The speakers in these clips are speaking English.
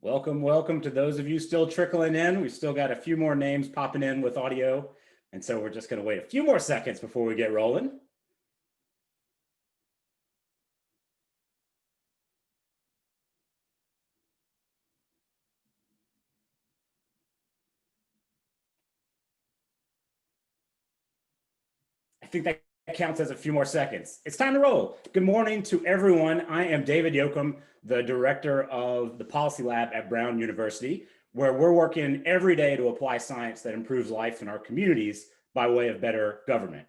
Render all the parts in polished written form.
Welcome to those of you still trickling in. We've still got a few more names popping in with audio. And so we're just going to wait a few more seconds before we get rolling. I think that counts as a few more seconds. It's time to roll. Good morning to everyone. I am David Yoakum, the director of the Policy Lab at Brown University, where we're working every day to apply science that improves life in our communities by way of better government.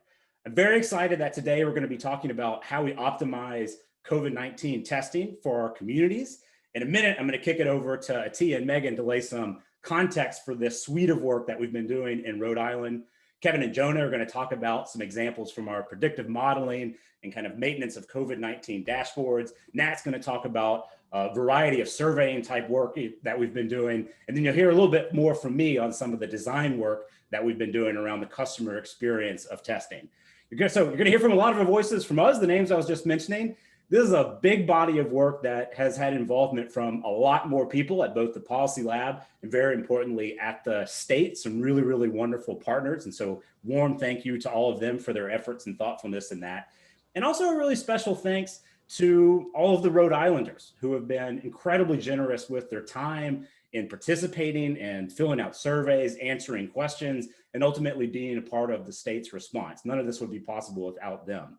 I'm very excited that today we're going to be talking about how we optimize COVID-19 testing for our communities. In a minute, I'm going to kick it over to Atia and Megan to lay some context for this suite of work that we've been doing in Rhode Island. Kevin and Jonah are going to talk about some examples from our predictive modeling and kind of maintenance of COVID-19 dashboards. Nat's going to talk about a variety of surveying type work that we've been doing. And then you'll hear a little bit more from me on some of the design work that we've been doing around the customer experience of testing. So you're going to hear from a lot of the voices from us, the names I was just mentioning. This is a big body of work that has had involvement from a lot more people at both the Policy Lab and very importantly at the state, some really, really wonderful partners. And so warm thank you to all of them for their efforts and thoughtfulness in that. And also a really special thanks to all of the Rhode Islanders who have been incredibly generous with their time in participating and filling out surveys, answering questions, and ultimately being a part of the state's response. None of this would be possible without them.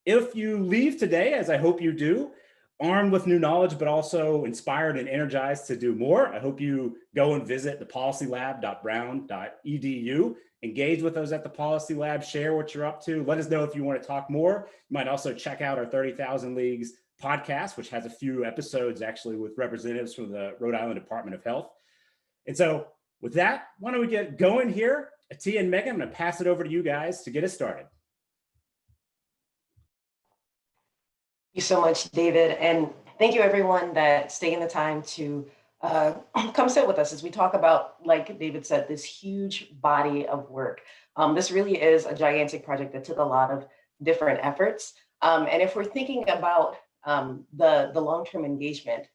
If you leave today, as I hope you do, armed with new knowledge, but also inspired and energized to do more, I hope you go and visit thepolicylab.brown.edu, engage with us at the Policy Lab, share what you're up to, let us know if you want to talk more. You might also check out our 30,000 Leagues podcast, which has a few episodes actually with representatives from the Rhode Island Department of Health. And so with that, why don't we get going here? Atia and Megan, I'm going to pass it over to you guys to get us started. Thank you so much, David. And thank you everyone that's taking the time to come sit with us as we talk about, like David said, this huge body of work. This really is a gigantic project that took a lot of different efforts. And if we're thinking about the long-term engagement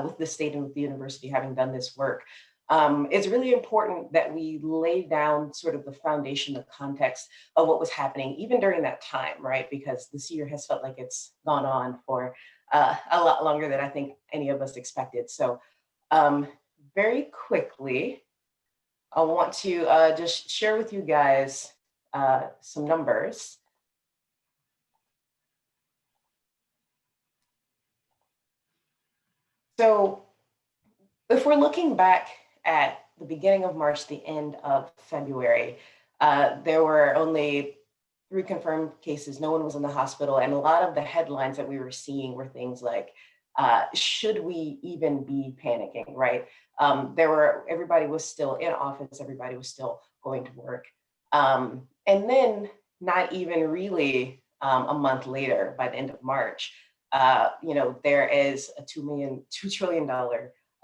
with the state and with the university having done this work, it's really important that we lay down sort of the foundation, the context of what was happening even during that time, right? Because this year has felt like it's gone on for a lot longer than I think any of us expected. So very quickly, I want to just share with you guys some numbers. So if we're looking back at the beginning of March, the end of February, there were only 3 confirmed cases. No one was in the hospital. And a lot of the headlines that we were seeing were things like, should we even be panicking, right? Everybody was still in office. Everybody was still going to work. And then not even really a month later, by the end of March, there is a $2 trillion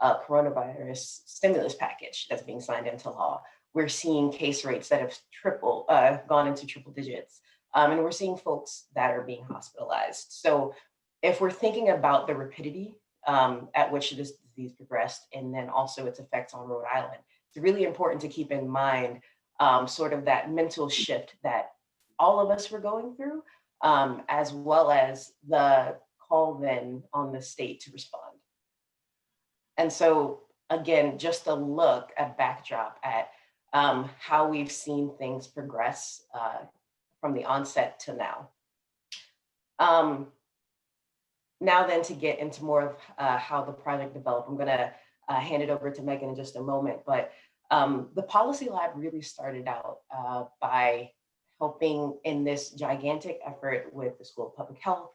coronavirus stimulus package that's being signed into law. We're seeing case rates that have gone into triple digits. And we're seeing folks that are being hospitalized. So if we're thinking about the rapidity at which this disease progressed, and then also its effects on Rhode Island, it's really important to keep in mind sort of that mental shift that all of us were going through, as well as the call then on the state to respond. And so again, just a look at backdrop at how we've seen things progress from the onset to now. Now then, to get into more of how the project developed, I'm gonna hand it over to Megan in just a moment, but the Policy Lab really started out by helping in this gigantic effort with the School of Public Health,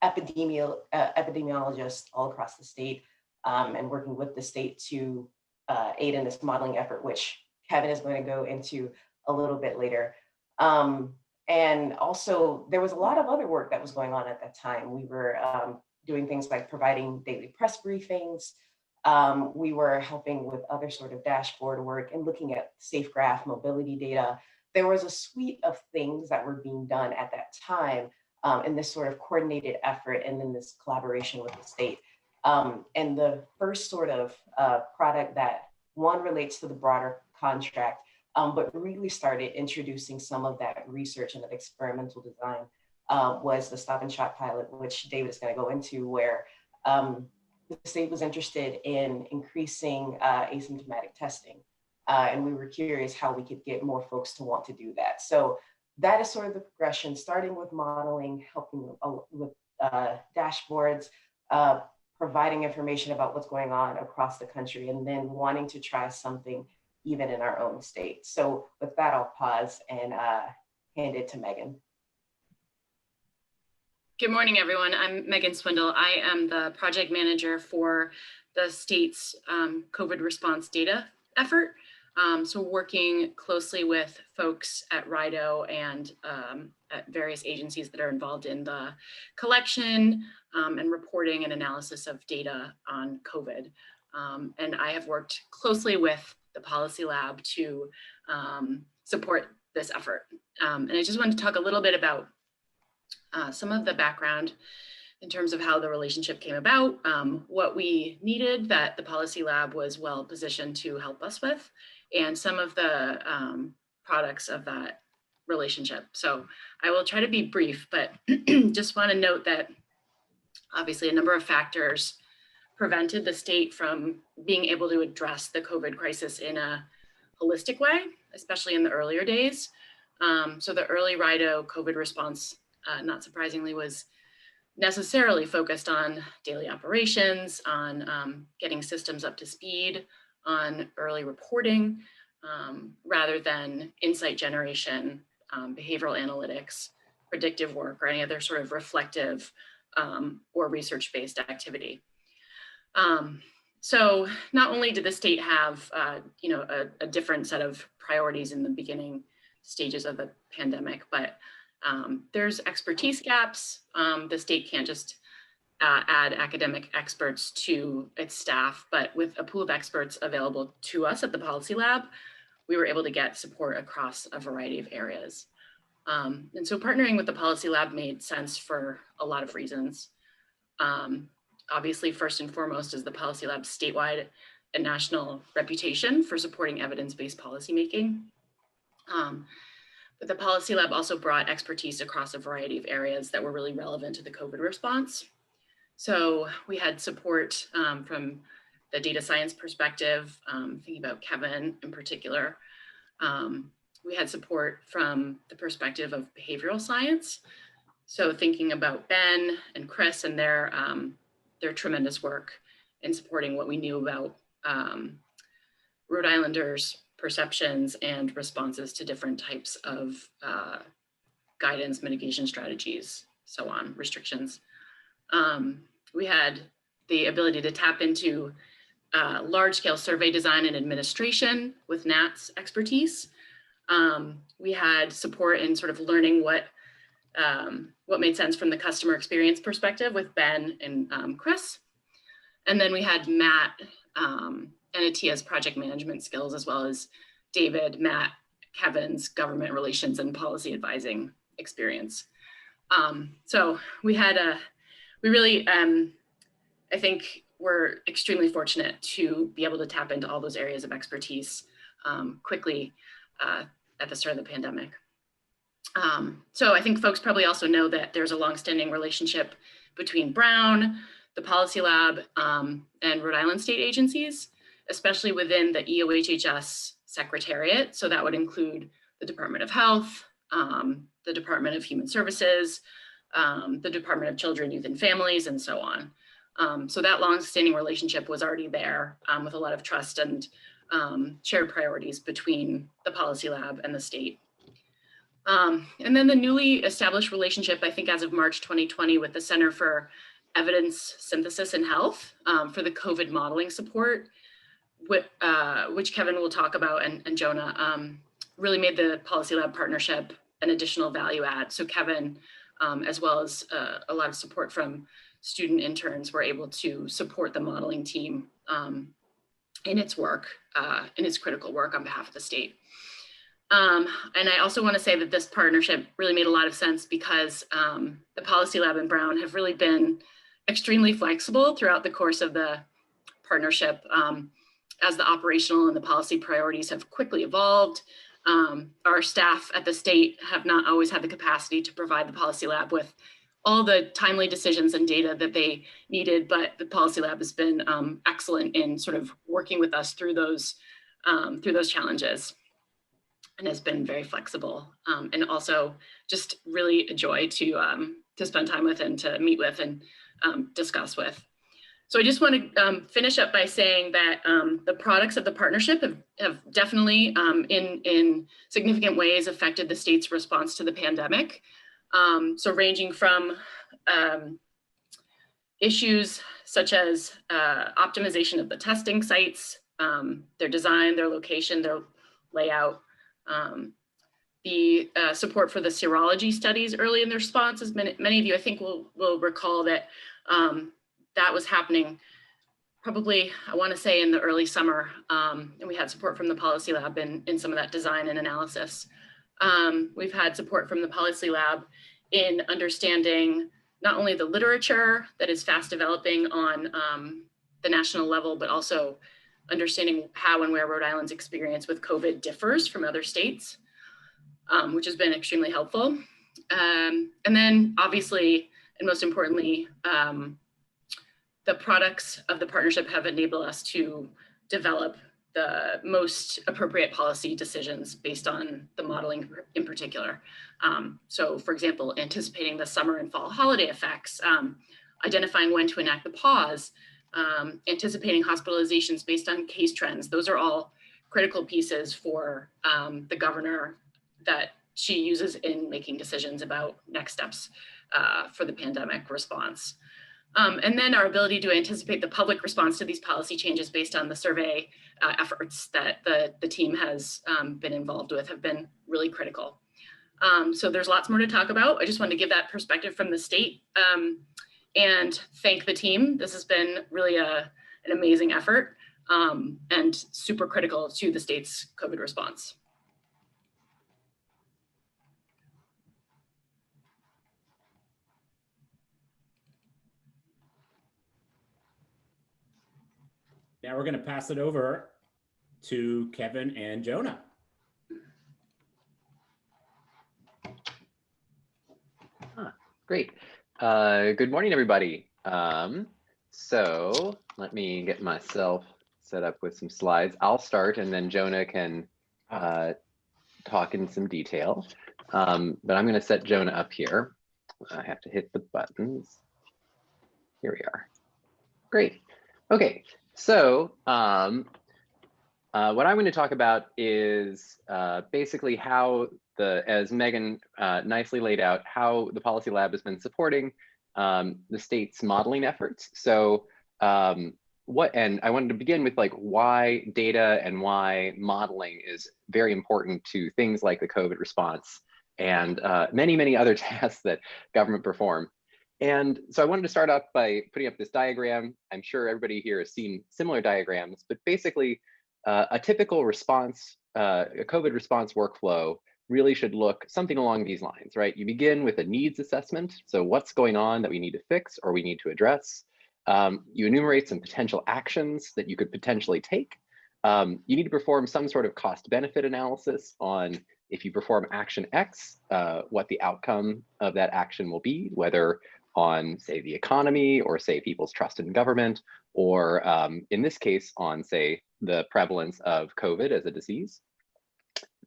epidemiologists all across the state, and working with the state to aid in this modeling effort, which Cavid is going to go into a little bit later. And also, there was a lot of other work that was going on at that time. We were doing things like providing daily press briefings. We were helping with other sort of dashboard work and looking at SafeGraph mobility data. There was a suite of things that were being done at that time in this sort of coordinated effort and in this collaboration with the state. And the first sort of product that one relates to the broader contract, but really started introducing some of that research and that experimental design was the Stop and Shop pilot, which David is going to go into, where the state was interested in increasing asymptomatic testing. And we were curious how we could get more folks to want to do that. So that is sort of the progression, starting with modeling, helping with dashboards, providing information about what's going on across the country, and then wanting to try something even in our own state. So with that, I'll pause and hand it to Megan. Good morning, everyone. I'm Megan Swindle. I am the project manager for the state's COVID response data effort. So working closely with folks at RIDO and at various agencies that are involved in the collection and reporting and analysis of data on COVID. And I have worked closely with the Policy Lab to support this effort. And I just wanted to talk a little bit about some of the background in terms of how the relationship came about, what we needed that the Policy Lab was well positioned to help us with, and some of the products of that relationship. So I will try to be brief, but just want to note that obviously a number of factors prevented the state from being able to address the COVID crisis in a holistic way, especially in the earlier days. So the early RIDO COVID response, not surprisingly, was necessarily focused on daily operations, on getting systems up to speed, on early reporting, rather than insight generation, behavioral analytics, predictive work, or any other sort of reflective or research-based activity. So not only did the state have a different set of priorities in the beginning stages of the pandemic, but there's expertise gaps. The state can't just add academic experts to its staff, but with a pool of experts available to us at the Policy Lab, we were able to get support across a variety of areas. And so partnering with the Policy Lab made sense for a lot of reasons. Obviously, first and foremost is the Policy Lab's statewide and national reputation for supporting evidence-based policymaking. But the Policy Lab also brought expertise across a variety of areas that were really relevant to the COVID response. So we had support from the data science perspective, thinking about Cavid in particular. We had support from the perspective of behavioral science. So thinking about Ben and Chris and their tremendous work in supporting what we knew about Rhode Islanders' perceptions and responses to different types of guidance, mitigation strategies, so on, restrictions. We had the ability to tap into large-scale survey design and administration with Nat's expertise. We had support in sort of learning what made sense from the customer experience perspective with Ben and Chris. And then we had Matt and Atia's project management skills, as well as David, Matt, Kevin's government relations and policy advising experience. So we really, I think we're extremely fortunate to be able to tap into all those areas of expertise quickly at the start of the pandemic. So I think folks probably also know that there's a longstanding relationship between Brown, the Policy Lab, and Rhode Island state agencies, especially within the EOHHS Secretariat. So that would include the Department of Health, the Department of Human Services, the Department of Children, Youth and Families, and so on. So that longstanding relationship was already there with a lot of trust and shared priorities between the Policy Lab and the state. And then the newly established relationship, I think as of March 2020, with the Center for Evidence Synthesis and Health for the COVID modeling support, which Kevin will talk about, and Jonah, really made the Policy Lab partnership an additional value add. So Kevin, as well as a lot of support from student interns, were able to support the modeling team in its work, in its critical work on behalf of the state. And I also want to say that this partnership really made a lot of sense because the Policy Lab and Brown have really been extremely flexible throughout the course of the partnership as the operational and the policy priorities have quickly evolved. Our staff at the state have not always had the capacity to provide the Policy Lab with all the timely decisions and data that they needed, but the Policy Lab has been excellent in sort of working with us through those challenges, and has been very flexible, and also just really a joy to spend time with and to meet with and discuss with. So I just want to finish up by saying that the products of the partnership have definitely in significant ways affected the state's response to the pandemic. So ranging from issues such as optimization of the testing sites, their design, their location, their layout, the support for the serology studies early in the response, as many of you I think will recall that that was happening probably, I want to say, in the early summer, and we had support from the Policy Lab in some of that design and analysis. We've had support from the Policy Lab in understanding not only the literature that is fast developing on the national level, but also understanding how and where Rhode Island's experience with COVID differs from other states, which has been extremely helpful. And then obviously, and most importantly, the products of the partnership have enabled us to develop the most appropriate policy decisions based on the modeling in particular. So for example, anticipating the summer and fall holiday effects, identifying when to enact the pause, anticipating hospitalizations based on case trends. Those are all critical pieces for the governor that she uses in making decisions about next steps for the pandemic response. And then our ability to anticipate the public response to these policy changes based on the survey efforts that the team has been involved with have been really critical. So there's lots more to talk about. I just wanted to give that perspective from the state and thank the team. This has been really an amazing effort and super critical to the state's COVID response. Now we're going to pass it over to Kevin and Jonah. Great. Good morning, everybody. So let me get myself set up with some slides. I'll start and then Jonah can talk in some detail. But I'm going to set Jonah up here. I have to hit the buttons. Here we are. Great. Okay. So what I'm going to talk about is basically how as Megan nicely laid out, how the Policy Lab has been supporting the state's modeling efforts. So and I wanted to begin with like why data and why modeling is very important to things like the COVID response and many, many other tasks that government perform. And so I wanted to start off by putting up this diagram. I'm sure everybody here has seen similar diagrams, but basically a typical response, a COVID response workflow really should look something along these lines, right? You begin with a needs assessment. So what's going on that we need to fix or we need to address? You enumerate some potential actions that you could potentially take. You need to perform some sort of cost benefit analysis on if you perform action X, what the outcome of that action will be, whether on, say, the economy or, say, people's trust in government, or in this case, on, say, the prevalence of COVID as a disease.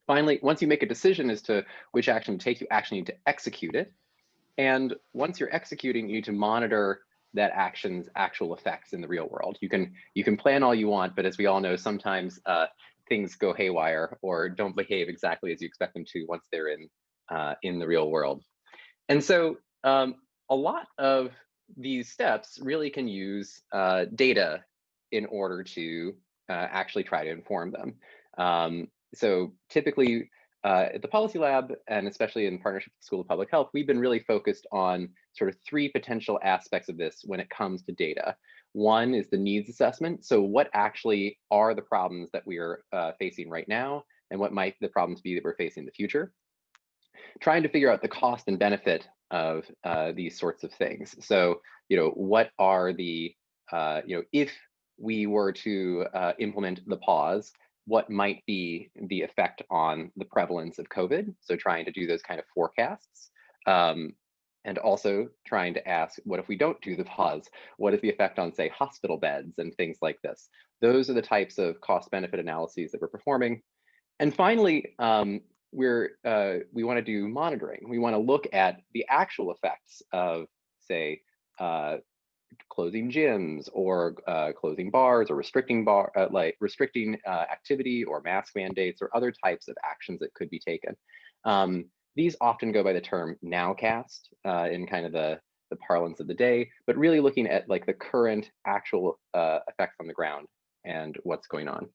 Finally, once you make a decision as to which action to take, you actually need to execute it. And once you're executing, you need to monitor that action's actual effects in the real world. You can plan all you want, but as we all know, sometimes things go haywire or don't behave exactly as you expect them to once they're in the real world. And so a lot of these steps really can use data in order to actually try to inform them. So typically at the Policy Lab, and especially in partnership with the School of Public Health, we've been really focused on sort of three potential aspects of this when it comes to data. One is the needs assessment. So what actually are the problems that we are facing right now, and what might the problems be that we're facing in the future? Trying to figure out the cost and benefit of these sorts of things. So, what are the, if we were to implement the pause, what might be the effect on the prevalence of COVID? So trying to do those kind of forecasts. And also trying to ask, what if we don't do the pause? What is the effect on, say, hospital beds and things like this? Those are the types of cost benefit analyses that we're performing. And finally, we want to do monitoring. We want to look at the actual effects of, say, closing gyms or closing bars or restricting activity or mask mandates or other types of actions that could be taken. These often go by the term nowcast in kind of the parlance of the day, but really looking at like the current actual effects on the ground and what's going on.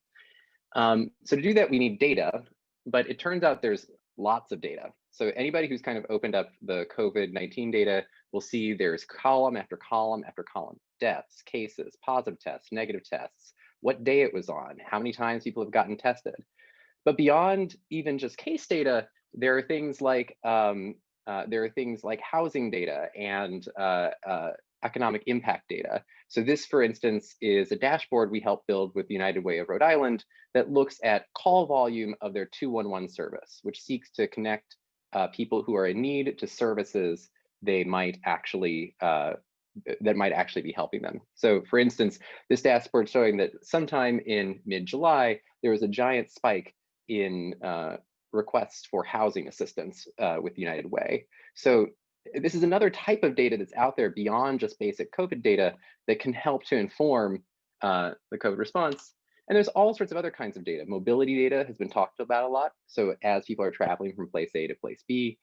So to do that, we need data, but it turns out there's lots of data. So anybody who's kind of opened up the COVID-19 data will see there's column after column after column: deaths, cases, positive tests, negative tests, what day it was on, how many times people have gotten tested. But beyond even just case data, there are things like housing data and economic impact data. So this, for instance, is a dashboard we helped build with the United Way of Rhode Island that looks at call volume of their 211 service, which seeks to connect people who are in need to services they might actually that might actually be helping them. So for instance, this dashboard showing that sometime in mid-July, there was a giant spike in requests for housing assistance with United Way. So this is another type of data that's out there beyond just basic COVID data that can help to inform the COVID response. And there's all sorts of other kinds of data. Mobility data has been talked about a lot. So as people are traveling from place A to place B,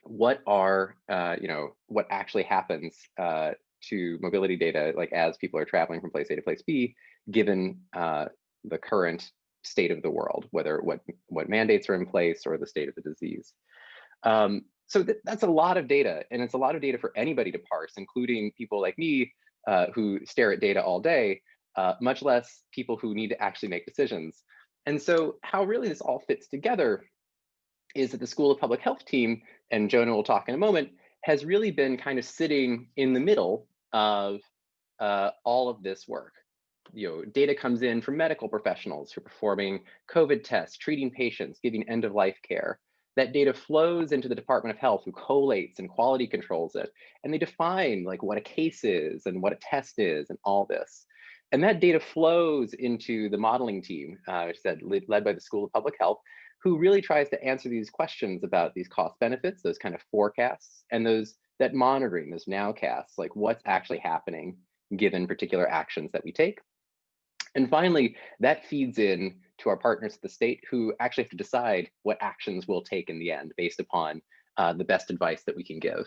what actually happens to mobility data, like as people are traveling from place A to place B, given the current state of the world, whether what mandates are in place or the state of the disease. So that's a lot of data, and it's a lot of data for anybody to parse, including people like me who stare at data all day, much less people who need to actually make decisions. And so how really this all fits together is that the School of Public Health team, and Jonah will talk in a moment, has really been kind of sitting in the middle of all of this work. Data comes in from medical professionals who are performing COVID tests, treating patients, giving end-of-life care. That data flows into the Department of Health, who collates and quality controls it. And they define like what a case is and what a test is and all this. And that data flows into the modeling team, which is led by the School of Public Health, who really tries to answer these questions about these cost benefits, those kind of forecasts, and that monitoring, those nowcasts, like what's actually happening given particular actions that we take. And finally, that feeds in to our partners at the state, who actually have to decide what actions we'll take in the end based upon the best advice that we can give.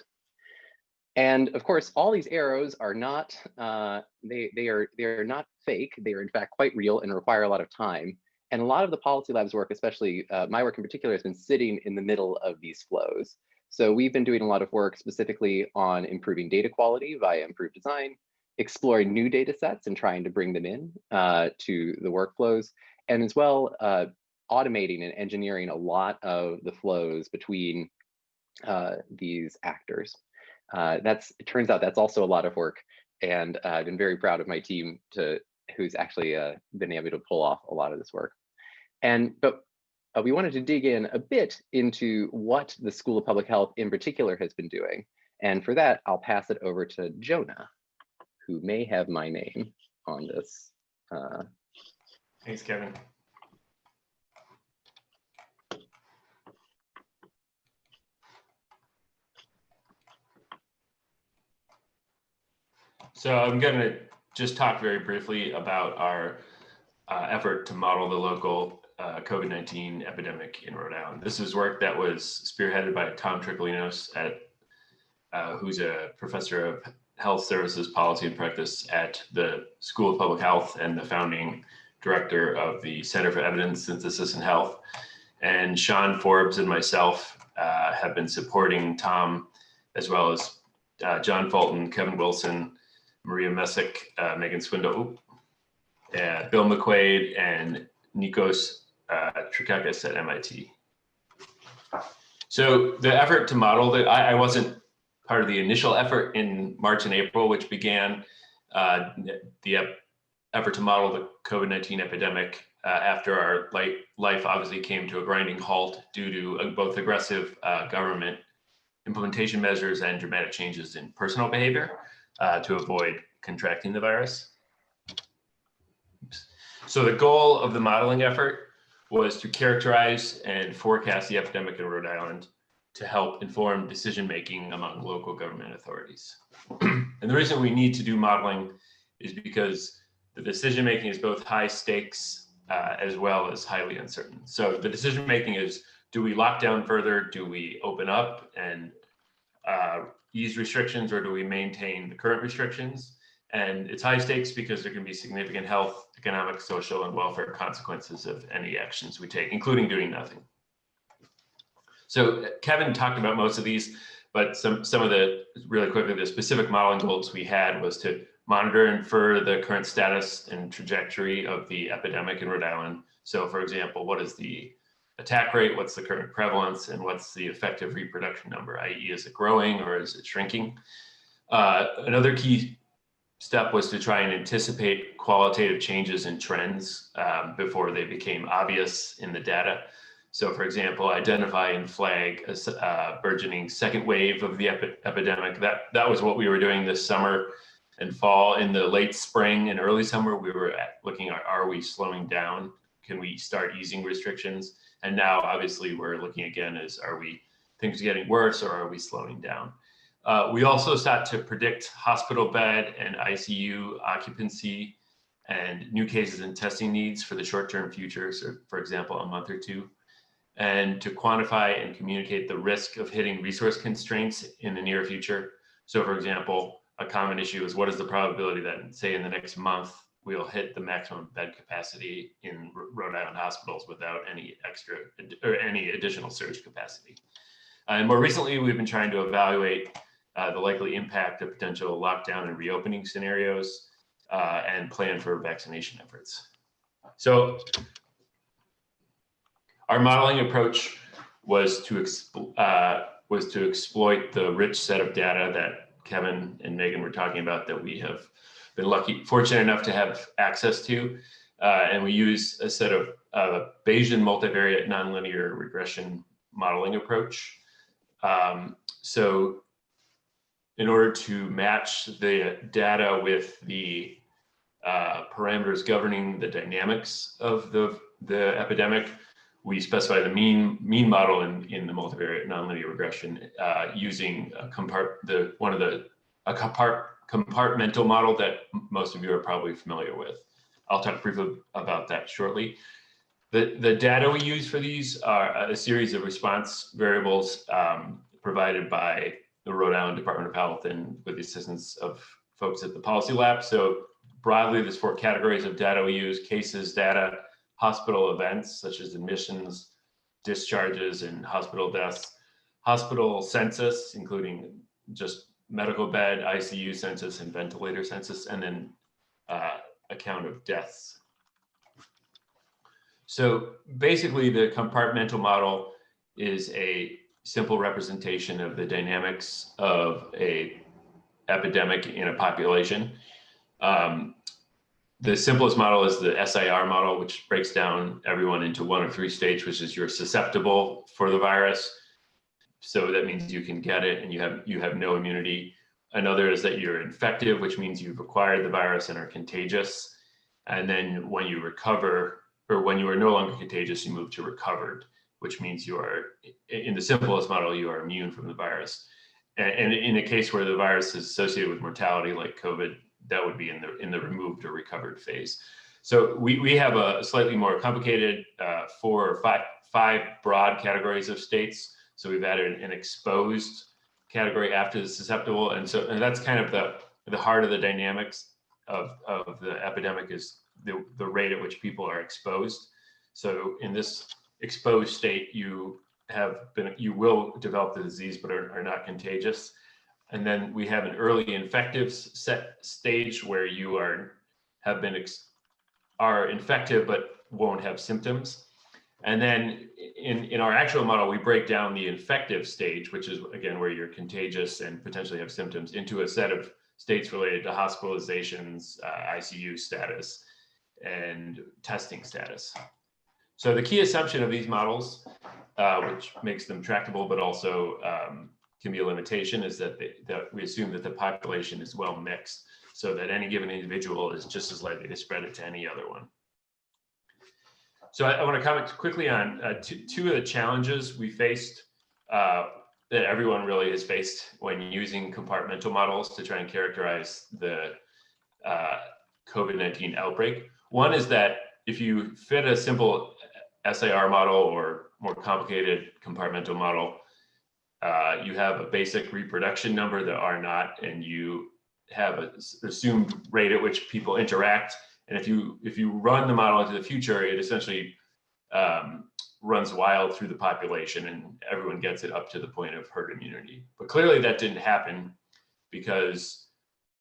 And of course, all these arrows are not, they are not fake. They are in fact quite real and require a lot of time. And a lot of the Policy Lab's work, especially my work in particular, has been sitting in the middle of these flows. So we've been doing a lot of work specifically on improving data quality via improved design, exploring new data sets and trying to bring them in to the workflows, and as well automating and engineering a lot of the flows between these actors. It turns out that's also a lot of work, and I've been very proud of my team who's actually been able to pull off a lot of this work. But we wanted to dig in a bit into what the School of Public Health in particular has been doing. And for that, I'll pass it over to Jonah, who may have my name on this. Thanks, Kevin. So I'm going to just talk very briefly about our effort to model the local COVID-19 epidemic in Rhode Island. This is work that was spearheaded by Tom Trickolinos, who's a professor of health services policy and practice at the School of Public Health and the founding director of the Center for Evidence Synthesis and Health. And Sean Forbes and myself have been supporting Tom, as well as John Fulton, Kevin Wilson, Maria Messick, Megan Swindle, Bill McQuaid, and Nikos Trikakis at MIT. So the effort to model that I wasn't part of the initial effort in March and April, which began effort to model the COVID-19 epidemic after our life obviously came to a grinding halt due to both aggressive government implementation measures and dramatic changes in personal behavior to avoid contracting the virus. So the goal of the modeling effort was to characterize and forecast the epidemic in Rhode Island to help inform decision-making among local government authorities. And the reason we need to do modeling is because the decision-making is both high stakes as well as highly uncertain. So the decision-making is, do we lock down further? Do we open up and ease restrictions, or do we maintain the current restrictions? And it's high stakes because there can be significant health, economic, social, and welfare consequences of any actions we take, including doing nothing. So Kevin talked about most of these, but some of the, really quickly, the specific modeling goals we had was to monitor and infer the current status and trajectory of the epidemic in Rhode Island. So for example, what is the attack rate, what's the current prevalence, and what's the effective reproduction number, i.e. is it growing or is it shrinking? Another key step was to try and anticipate qualitative changes in trends before they became obvious in the data. So for example, identify and flag a burgeoning second wave of the epidemic. That was what we were doing this summer and fall. In the late spring and early summer, we were looking at, are we slowing down? Can we start easing restrictions? And now obviously we're looking again as, are things getting worse or are we slowing down? We also sought to predict hospital bed and ICU occupancy and new cases and testing needs for the short-term future, so for example, a month or two, and to quantify and communicate the risk of hitting resource constraints in the near future. So for example, a common issue is what is the probability that, say, in the next month, we'll hit the maximum bed capacity in Rhode Island hospitals without any extra or any additional surge capacity. And more recently, we've been trying to evaluate the likely impact of potential lockdown and reopening scenarios and plan for vaccination efforts. So our modeling approach was to exploit the rich set of data that Kevin and Megan were talking about that we have been fortunate enough to have access to. And we use a set of Bayesian multivariate nonlinear regression modeling approach. So in order to match the data with the parameters governing the dynamics of the epidemic, we specify the mean model in the multivariate nonlinear regression using a compartmental model that most of you are probably familiar with. I'll talk briefly about that shortly. The data we use for these are a series of response variables provided by the Rhode Island Department of Health and with the assistance of folks at the Policy Lab. So broadly, there's 4 categories of data we use: cases data, hospital events such as admissions, discharges, and hospital deaths, hospital census, including just medical bed, ICU census, and ventilator census, and then account of deaths. So basically, the compartmental model is a simple representation of the dynamics of a epidemic in a population. The simplest model is the SIR model, which breaks down everyone into 1 of 3 states, which is you're susceptible for the virus. So that means you can get it and you have no immunity. Another is that you're infective, which means you've acquired the virus and are contagious. And then when you recover, or when you are no longer contagious, you move to recovered, which means you are, in the simplest model, you are immune from the virus. And in a case where the virus is associated with mortality like COVID, that would be in the removed or recovered phase. So we have a slightly more complicated 4 or 5 broad categories of states. So we've added an exposed category after the susceptible. And that's kind of the heart of the dynamics of the epidemic is the rate at which people are exposed. So in this exposed state, you will develop the disease, but are not contagious. And then we have an early infective stage where you are infective, but won't have symptoms. And then in our actual model, we break down the infective stage, which is again where you're contagious and potentially have symptoms, into a set of states related to hospitalizations, ICU status, and testing status. So the key assumption of these models, which makes them tractable, but also can be a limitation, is that we assume that the population is well mixed, so that any given individual is just as likely to spread it to any other one. So I want to comment quickly on two of the challenges we faced that everyone really has faced when using compartmental models to try and characterize the COVID-19 outbreak. One is that if you fit a simple SIR model or more complicated compartmental model, you have a basic reproduction number, the R naught, and you have an assumed rate at which people interact. And if you run the model into the future, it essentially runs wild through the population and everyone gets it up to the point of herd immunity. But clearly that didn't happen because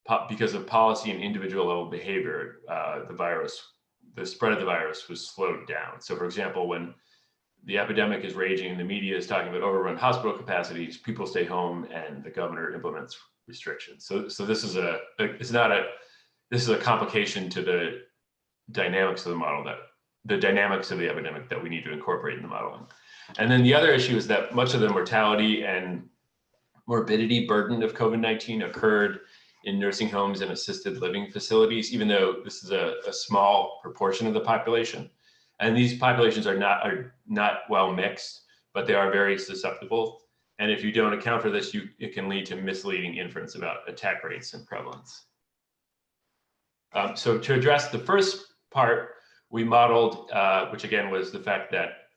of policy and individual level behavior. The spread of the virus was slowed down. So for example, when the epidemic is raging, the media is talking about overrun hospital capacities, people stay home and the governor implements restrictions. So this is a complication to the dynamics of the model, the dynamics of the epidemic that we need to incorporate in the modeling. And then the other issue is that much of the mortality and morbidity burden of COVID-19 occurred in nursing homes and assisted living facilities, even though this is a small proportion of the population. And these populations are not well mixed, but they are very susceptible. And if you don't account for this, it can lead to misleading inference about attack rates and prevalence. So to address the first part, we modeled, which again was the fact that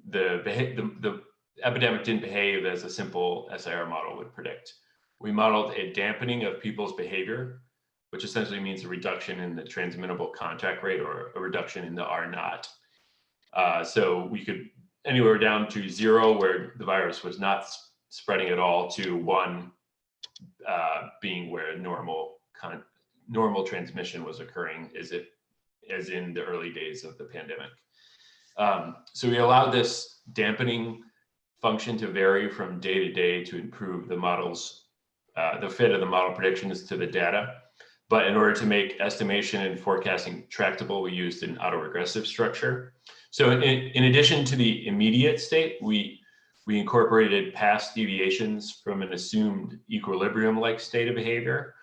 the epidemic didn't behave as a simple SIR model would predict. We modeled a dampening of people's behavior, which essentially means a reduction in the transmittable contact rate or a reduction in the R naught. So we could anywhere down to 0, where the virus was not spreading at all, to 1 being where normal transmission was occurring, as in the early days of the pandemic. So we allowed this dampening function to vary from day to day to improve the models, the fit of the model predictions to the data. But in order to make estimation and forecasting tractable, we used an autoregressive structure. So in addition to the immediate state, we incorporated past deviations from an assumed equilibrium-like state of behavior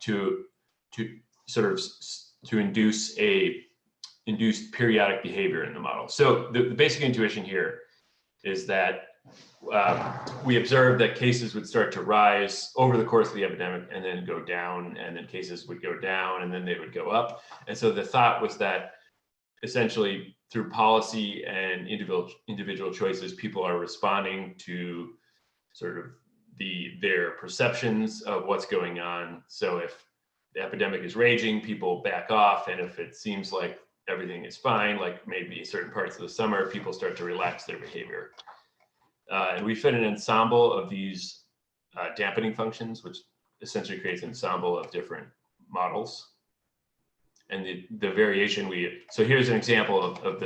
to induce periodic behavior in the model. So the basic intuition here is that we observed that cases would start to rise over the course of the epidemic and then go down, and then cases would go down and then they would go up. And so the thought was that essentially through policy and individual choices, people are responding to sort of their perceptions of what's going on. So if the epidemic is raging, people back off, and if it seems like everything is fine, like maybe certain parts of the summer, people start to relax their behavior. And we fit an ensemble of these dampening functions, which essentially creates an ensemble of different models. And the variation so here's an example of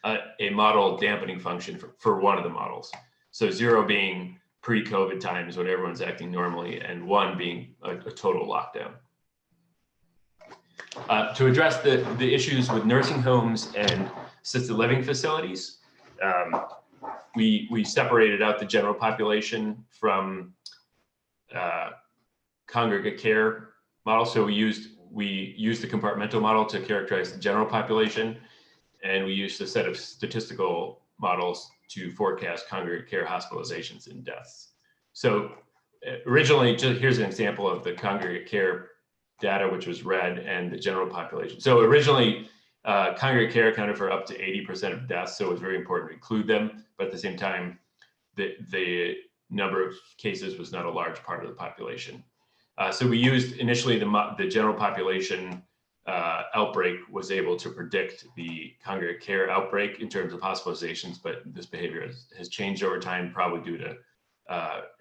a model dampening function for one of the models. So 0 being pre-COVID times when everyone's acting normally, and 1 being a total lockdown. To address the issues with nursing homes and assisted living facilities, we separated out the general population from congregate care model. So we used the compartmental model to characterize the general population, and we used a set of statistical models to forecast congregate care hospitalizations and deaths. So originally, here's an example of the congregate care data, which was red, and the general population. So originally, congregate care accounted for up to 80% of deaths, so it was very important to include them. But at the same time, the number of cases was not a large part of the population. So we used initially the general population outbreak was able to predict the congregate care outbreak in terms of hospitalizations, but this behavior has changed over time, probably due to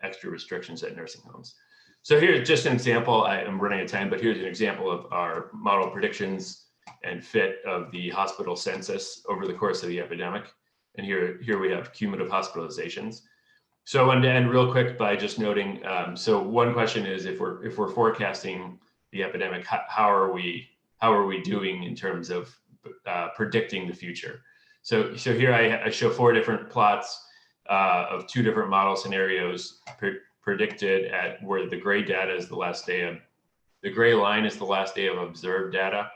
extra restrictions at nursing homes. So here's just an example. I am running out of time, but here's an example of our model predictions and fit of the hospital census over the course of the epidemic. And here we have cumulative hospitalizations. So I wanted to end real quick by just noting, so one question is, if we're forecasting the epidemic, how are we doing in terms of predicting the future? So here I show 4 different plots of 2 different model scenarios predicted at where the gray data is the last day of, the gray line is the last day of observed data.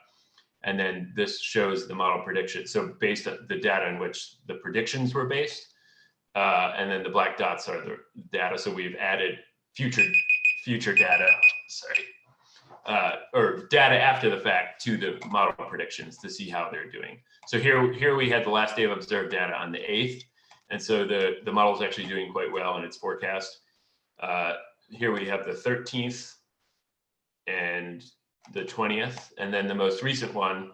And then this shows the model prediction. So based on the data in which the predictions were based, and then the black dots are the data. So we've added future data, or data after the fact to the model predictions to see how they're doing. So here we had the last day of observed data on the 8th. And so the model is actually doing quite well in its forecast. Here we have the 13th and the 20th, and then the most recent one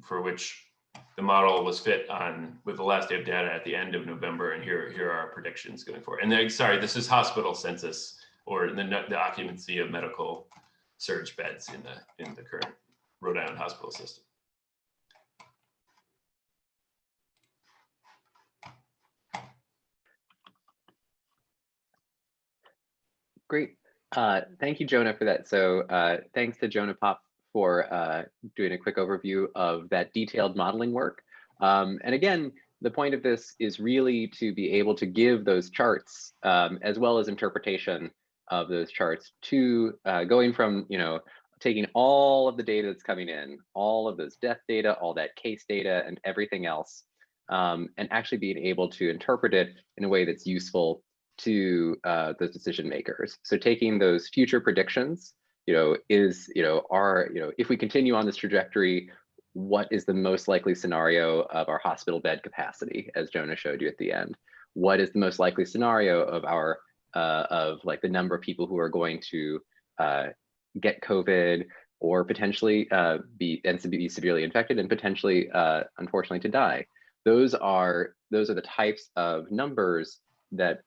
for which the model was fit on with the last day of data at the end of November. And here are our predictions going forward. And then, sorry, this is hospital census, or the occupancy of medical surge beds in the current Rhode Island hospital system. Great. Thank you, Jonah, for that. So thanks to Jonah Pop for doing a quick overview of that detailed modeling work. And again, the point of this is really to be able to give those charts as well as interpretation of those charts to going from, taking all of the data that's coming in, all of those death data, all that case data and everything else, and actually being able to interpret it in a way that's useful to those decision makers. So taking those future predictions, if we continue on this trajectory, what is the most likely scenario of our hospital bed capacity, as Jonah showed you at the end? What is the most likely scenario of our the number of people who are going to get COVID or potentially be severely infected and potentially, unfortunately, to die? Those are the types of numbers that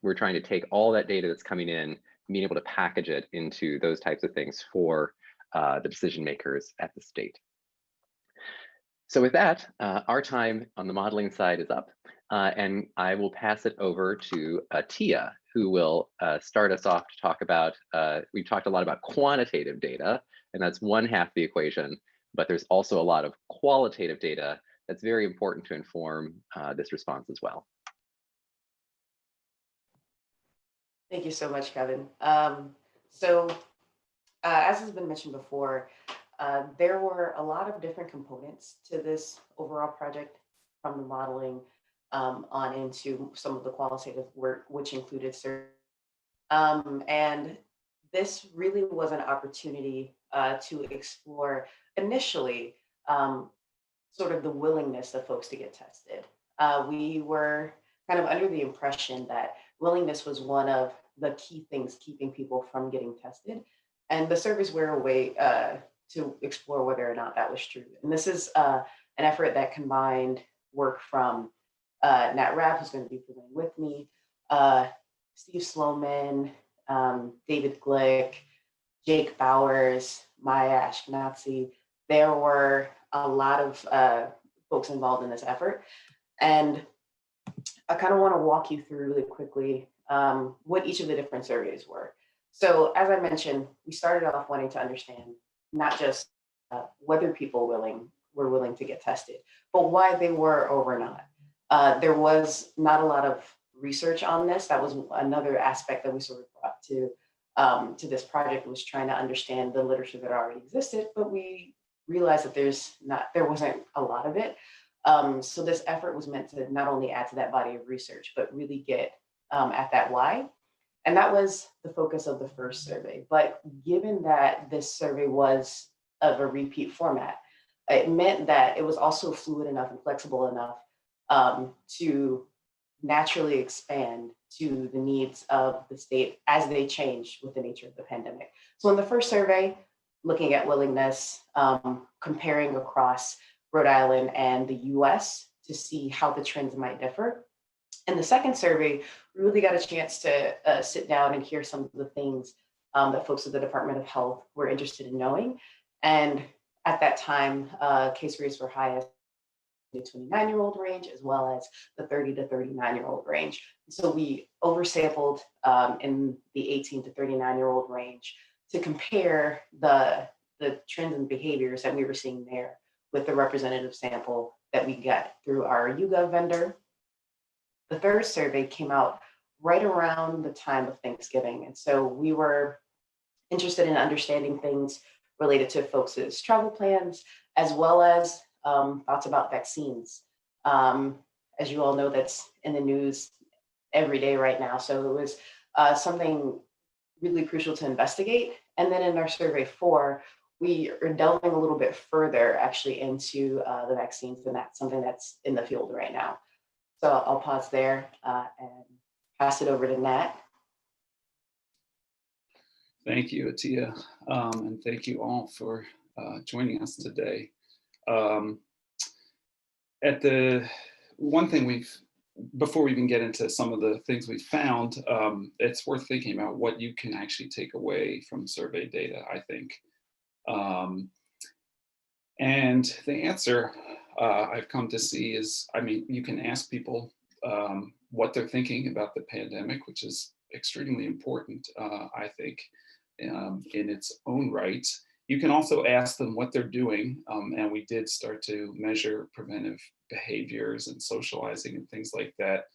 we're trying to take all that data that's coming in, being able to package it into those types of things for the decision makers at the state. So with that, our time on the modeling side is up, and I will pass it over to Tia, who will start us off to talk about, we've talked a lot about quantitative data, and that's one half of the equation, but there's also a lot of qualitative data that's very important to inform this response as well. Thank you so much, Kevin. As has been mentioned before, there were a lot of different components to this overall project, from the modeling on into some of the qualitative work, which included survey. And this really was an opportunity to explore initially sort of the willingness of folks to get tested. We were kind of under the impression that willingness was one of the key things keeping people from getting tested. And the surveys were a way to explore whether or not that was true. And this is an effort that combined work from Nat Rabb, who's going to be presenting with me, Steve Sloman, David Glick, Jake Bowers, Maya Ashkenazi. There were a lot of folks involved in this effort. And I kind of want to walk you through really quickly what each of the different surveys were. So as I mentioned, we started off wanting to understand not just whether people were willing to get tested, but why they were or were not. There was not a lot of research on this. That was another aspect that we sort of brought to this project, was trying to understand the literature that already existed, but we realized that there wasn't a lot of it. So this effort was meant to not only add to that body of research, but really get at that why. And that was the focus of the first survey. But given that this survey was of a repeat format, it meant that it was also fluid enough and flexible enough to naturally expand to the needs of the state as they change with the nature of the pandemic. So in the first survey, looking at willingness, comparing across Rhode Island and the US to see how the trends might differ. In the second survey, we really got a chance to sit down and hear some of the things that folks at the Department of Health were interested in knowing. And at that time, case rates were highest in the 29-year-old range, as well as the 30 to 39-year-old range. So we oversampled in the 18 to 39-year-old range to compare the trends and behaviors that we were seeing there with the representative sample that we got through our YouGov vendor. The third survey came out right around the time of Thanksgiving. And so we were interested in understanding things related to folks' travel plans, as well as thoughts about vaccines. As you all know, that's in the news every day right now. So it was something really crucial to investigate. And then in our survey 4, we are delving a little bit further actually into the vaccines, and that's something that's in the field right now. So I'll pause there and pass it over to Nat. Thank you, Atia, and thank you all for joining us today. One thing before we even get into some of the things we found, it's worth thinking about what you can actually take away from survey data, I think. And the answer I've come to see is, I mean, you can ask people what they're thinking about the pandemic, which is extremely important, I think, in its own right. You can also ask them what they're doing, and we did start to measure preventive behaviors and socializing and things like that.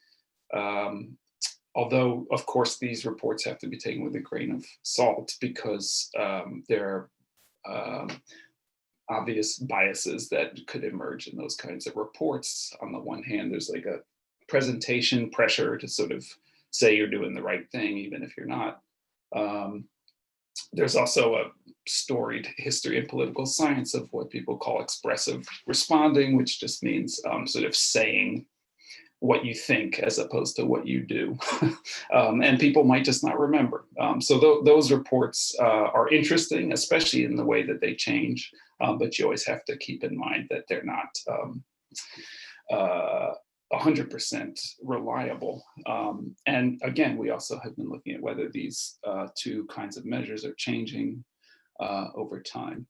Although, of course, these reports have to be taken with a grain of salt because there are obvious biases that could emerge in those kinds of reports. On the one hand, there's like a presentation pressure to sort of say you're doing the right thing, even if you're not. There's also a storied history in political science of what people call expressive responding, which just means sort of saying what you think as opposed to what you do. And people might just not remember. So those reports are interesting, especially in the way that they change, but you always have to keep in mind that they're not 100% reliable. And again, we also have been looking at whether these two kinds of measures are changing over time.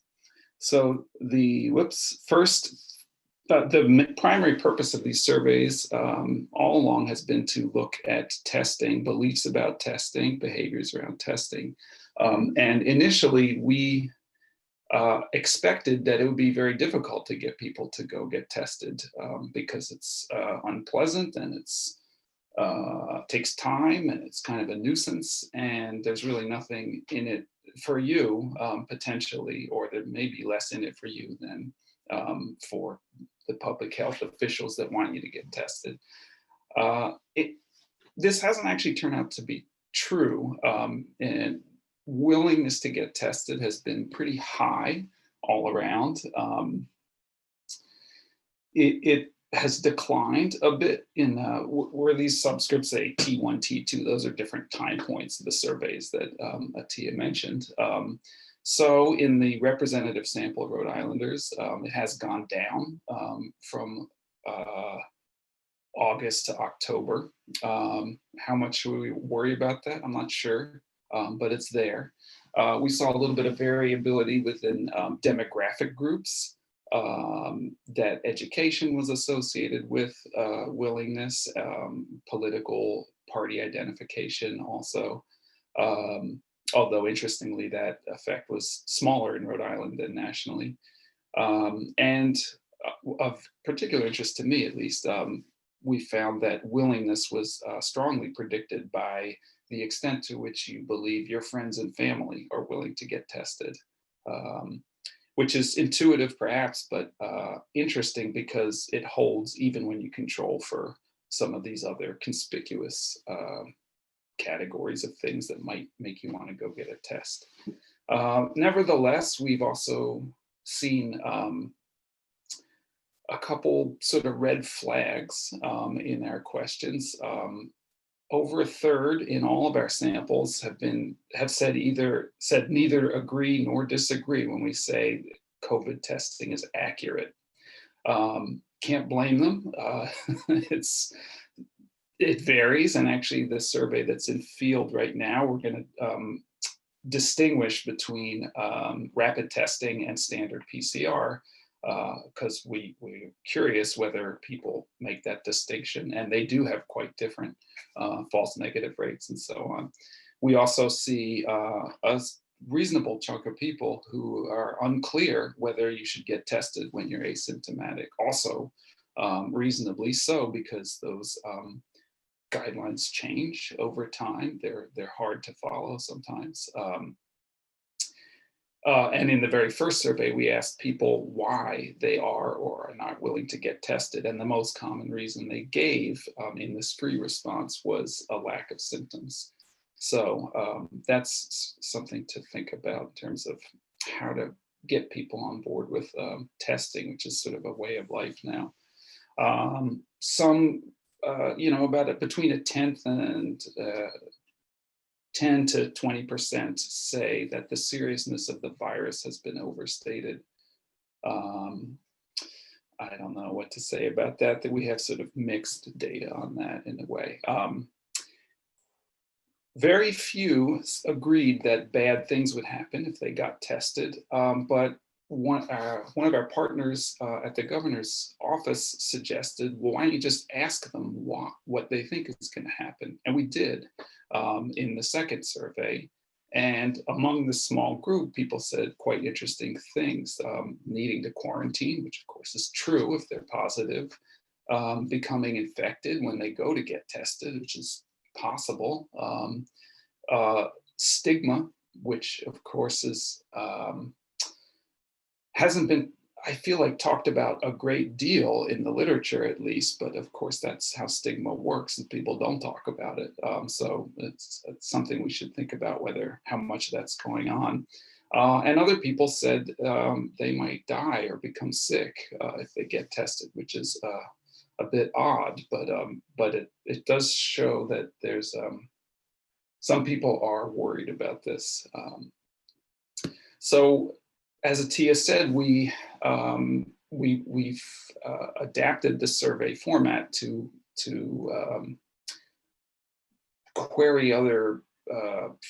So the primary purpose of these surveys all along has been to look at testing, beliefs about testing, behaviors around testing. And initially we expected that it would be very difficult to get people to go get tested because it's unpleasant and it's takes time and it's kind of a nuisance, and there's really nothing in it for you potentially, or there may be less in it for you than for the public health officials that want you to get tested. This hasn't actually turned out to be true, and willingness to get tested has been pretty high all around. It has declined a bit in where these subscripts say T1, T2, those are different time points of the surveys that Atia mentioned. So in the representative sample of Rhode Islanders, it has gone down from August to October. How much should we worry about that? I'm not sure, but it's there. We saw a little bit of variability within demographic groups, that education was associated with willingness, political party identification also. Although interestingly, that effect was smaller in Rhode Island than nationally. And of particular interest to me, at least, we found that willingness was strongly predicted by the extent to which you believe your friends and family are willing to get tested, which is intuitive perhaps, but interesting because it holds even when you control for some of these other conspicuous categories of things that might make you want to go get a test. Nevertheless, we've also seen a couple sort of red flags in our questions. Over a third in all of our samples have said neither agree nor disagree when we say COVID testing is accurate. Can't blame them. It varies, and actually the survey that's in field right now, we're going to distinguish between rapid testing and standard PCR, because we're curious whether people make that distinction, and they do have quite different false negative rates and so on. We also see a reasonable chunk of people who are unclear whether you should get tested when you're asymptomatic. Also, reasonably so, because those guidelines change over time. They're hard to follow sometimes. And in the very first survey, we asked people why they are or are not willing to get tested. And the most common reason they gave in this free response was a lack of symptoms. So that's something to think about in terms of how to get people on board with testing, which is sort of a way of life now. About between a tenth and 10 to 20% say that the seriousness of the virus has been overstated. I don't know what to say about that, that we have sort of mixed data on that in a way. Very few agreed that bad things would happen if they got tested, but one of our partners at the governor's office suggested, well, why don't you just ask them what they think is going to happen? And we did in the second survey. And among the small group, people said quite interesting things, needing to quarantine, which of course is true if they're positive, becoming infected when they go to get tested, which is possible, stigma, which of course is hasn't been, I feel like, talked about a great deal in the literature at least, but of course that's how stigma works and people don't talk about it. So it's something we should think about, how much that's going on. And other people said they might die or become sick if they get tested, which is a bit odd, but it does show that there's some people are worried about this. So as Atia said, we've adapted the survey format to query other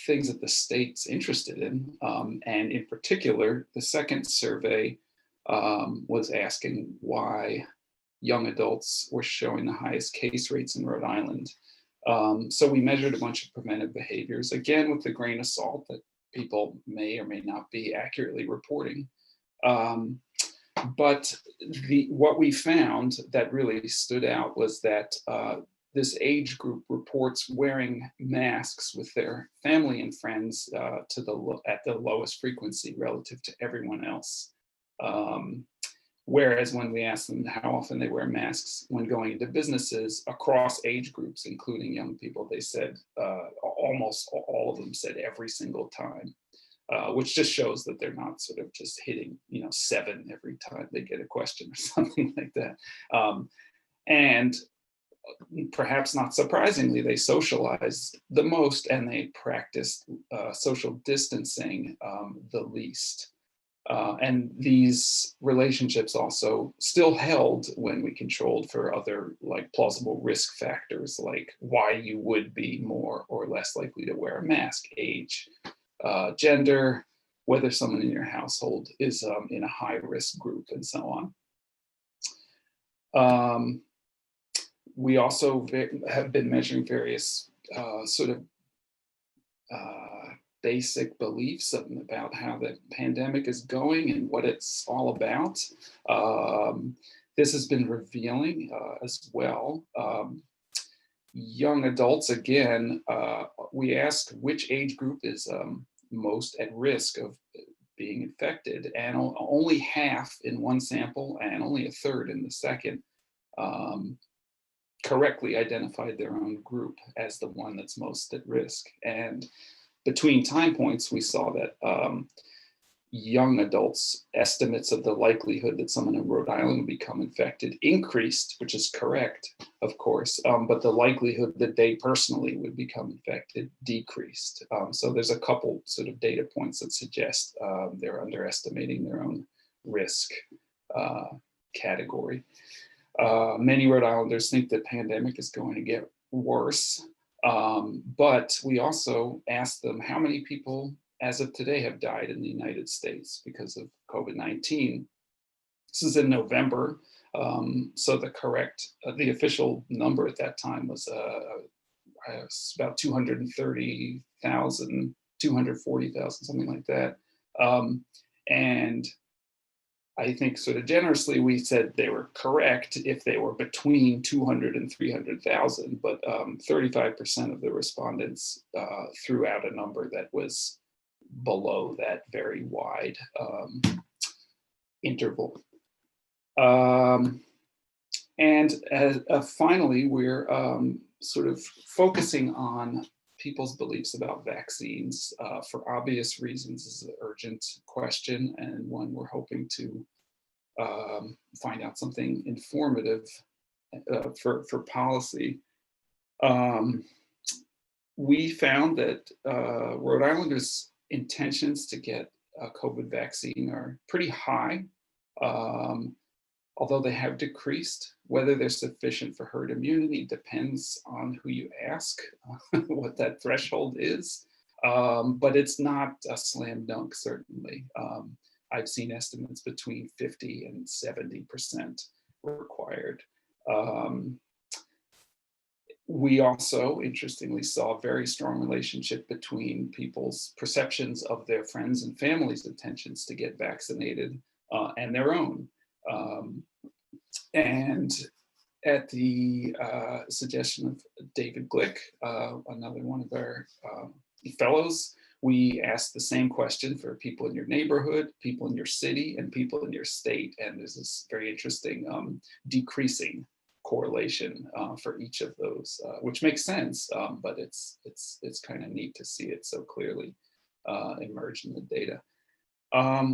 things that the state's interested in. And in particular, the second survey was asking why young adults were showing the highest case rates in Rhode Island. So we measured a bunch of preventive behaviors, again with the grain of salt that people may or may not be accurately reporting. But what we found that really stood out was that this age group reports wearing masks with their family and friends at the lowest frequency relative to everyone else. Whereas when we asked them how often they wear masks when going into businesses across age groups, including young people, they said almost all of them said every single time, which just shows that they're not sort of just hitting 7 every time they get a question or something like that. And perhaps not surprisingly, they socialized the most and they practiced social distancing the least. And these relationships also still held when we controlled for other plausible risk factors, like why you would be more or less likely to wear a mask, age, gender, whether someone in your household is in a high risk group, and so on. We also have been measuring various basic beliefs about how the pandemic is going and what it's all about. This has been revealing as well. Young adults, again, we asked which age group is most at risk of being infected, and only half in one sample and only a third in the second correctly identified their own group as the one that's most at risk. And between time points, we saw that young adults' estimates of the likelihood that someone in Rhode Island would become infected increased, which is correct, of course, but the likelihood that they personally would become infected decreased. So there's a couple sort of data points that suggest they're underestimating their own risk category. Many Rhode Islanders think the pandemic is going to get worse. But we also asked them how many people as of today, have died in the United States because of COVID-19. This is in November. So the official number at that time was about 230,000, 240,000, something like that. And I think sort of generously, we said they were correct if they were between 200 and 300,000, but 35% of the respondents threw out a number that was below that very wide interval. And finally, we're sort of focusing on people's beliefs about vaccines for obvious reasons. This is an urgent question, and one we're hoping to find out something informative for policy. We found that Rhode Islanders' intentions to get a COVID vaccine are pretty high, although they have decreased. Whether they're sufficient for herd immunity depends on who you ask, what that threshold is. But it's not a slam dunk, certainly. I've seen estimates between 50 and 70% required. We also, interestingly, saw a very strong relationship between people's perceptions of their friends and family's intentions to get vaccinated and their own. And at the suggestion of David Glick, another one of our fellows, we asked the same question for people in your neighborhood, people in your city, and people in your state. And there's this very interesting decreasing correlation for each of those, which makes sense, but it's kind of neat to see it so clearly emerge in the data.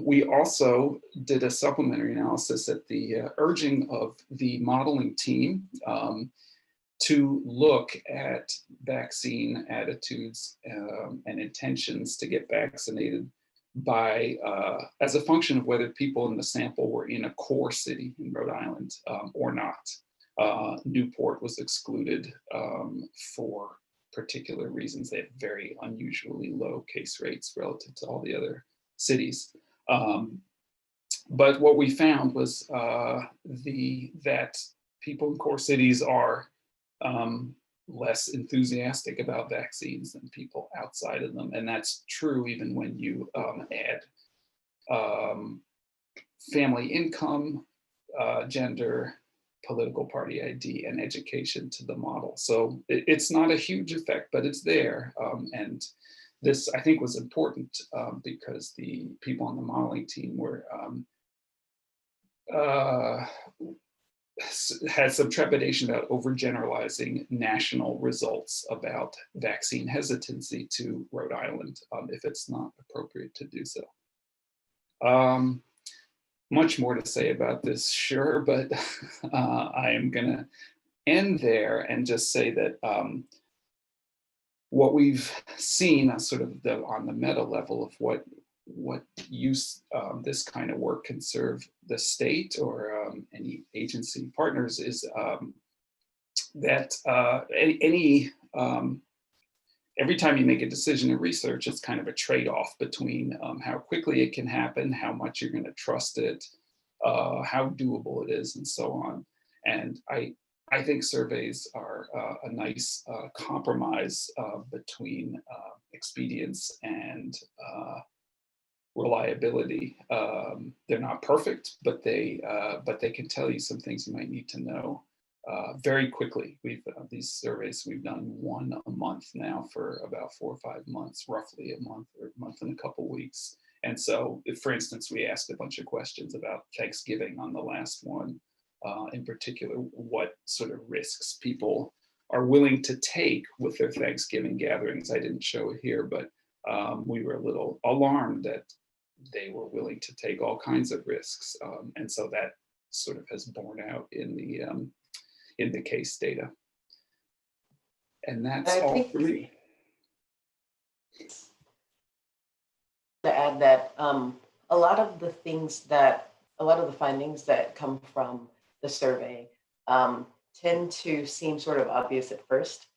We also did a supplementary analysis at the urging of the modeling team to look at vaccine attitudes and intentions to get vaccinated by as a function of whether people in the sample were in a core city in Rhode Island or not. Newport was excluded for particular reasons. They have very unusually low case rates relative to all the other cities. But what we found was that people in core cities are less enthusiastic about vaccines than people outside of them. And that's true even when you add family income, gender, political party ID, and education to the model. So it's not a huge effect, but it's there. And this, I think, was important because the people on the modeling team were had some trepidation about overgeneralizing national results about vaccine hesitancy to Rhode Island if it's not appropriate to do so. Much more to say about this, sure, but I am gonna end there and just say that what we've seen sort of on the meta level of what use this kind of work can serve the state or any agency partners is that every time you make a decision in research, it's kind of a trade-off between how quickly it can happen, how much you're going to trust it, how doable it is, and so on. And I think surveys are a nice compromise between expedience and reliability. They're not perfect, but they can tell you some things you might need to know very quickly. These surveys we've done one a month now for about 4 or 5 months, roughly a month or a month and a couple weeks. And so, if, for instance, we asked a bunch of questions about Thanksgiving on the last one, in particular, what sort of risks people are willing to take with their Thanksgiving gatherings. I didn't show it here, but we were a little alarmed that they were willing to take all kinds of risks. And so that sort of has borne out in the case data. And that's all for me. To add that a lot of the findings that come from the survey tend to seem sort of obvious at first,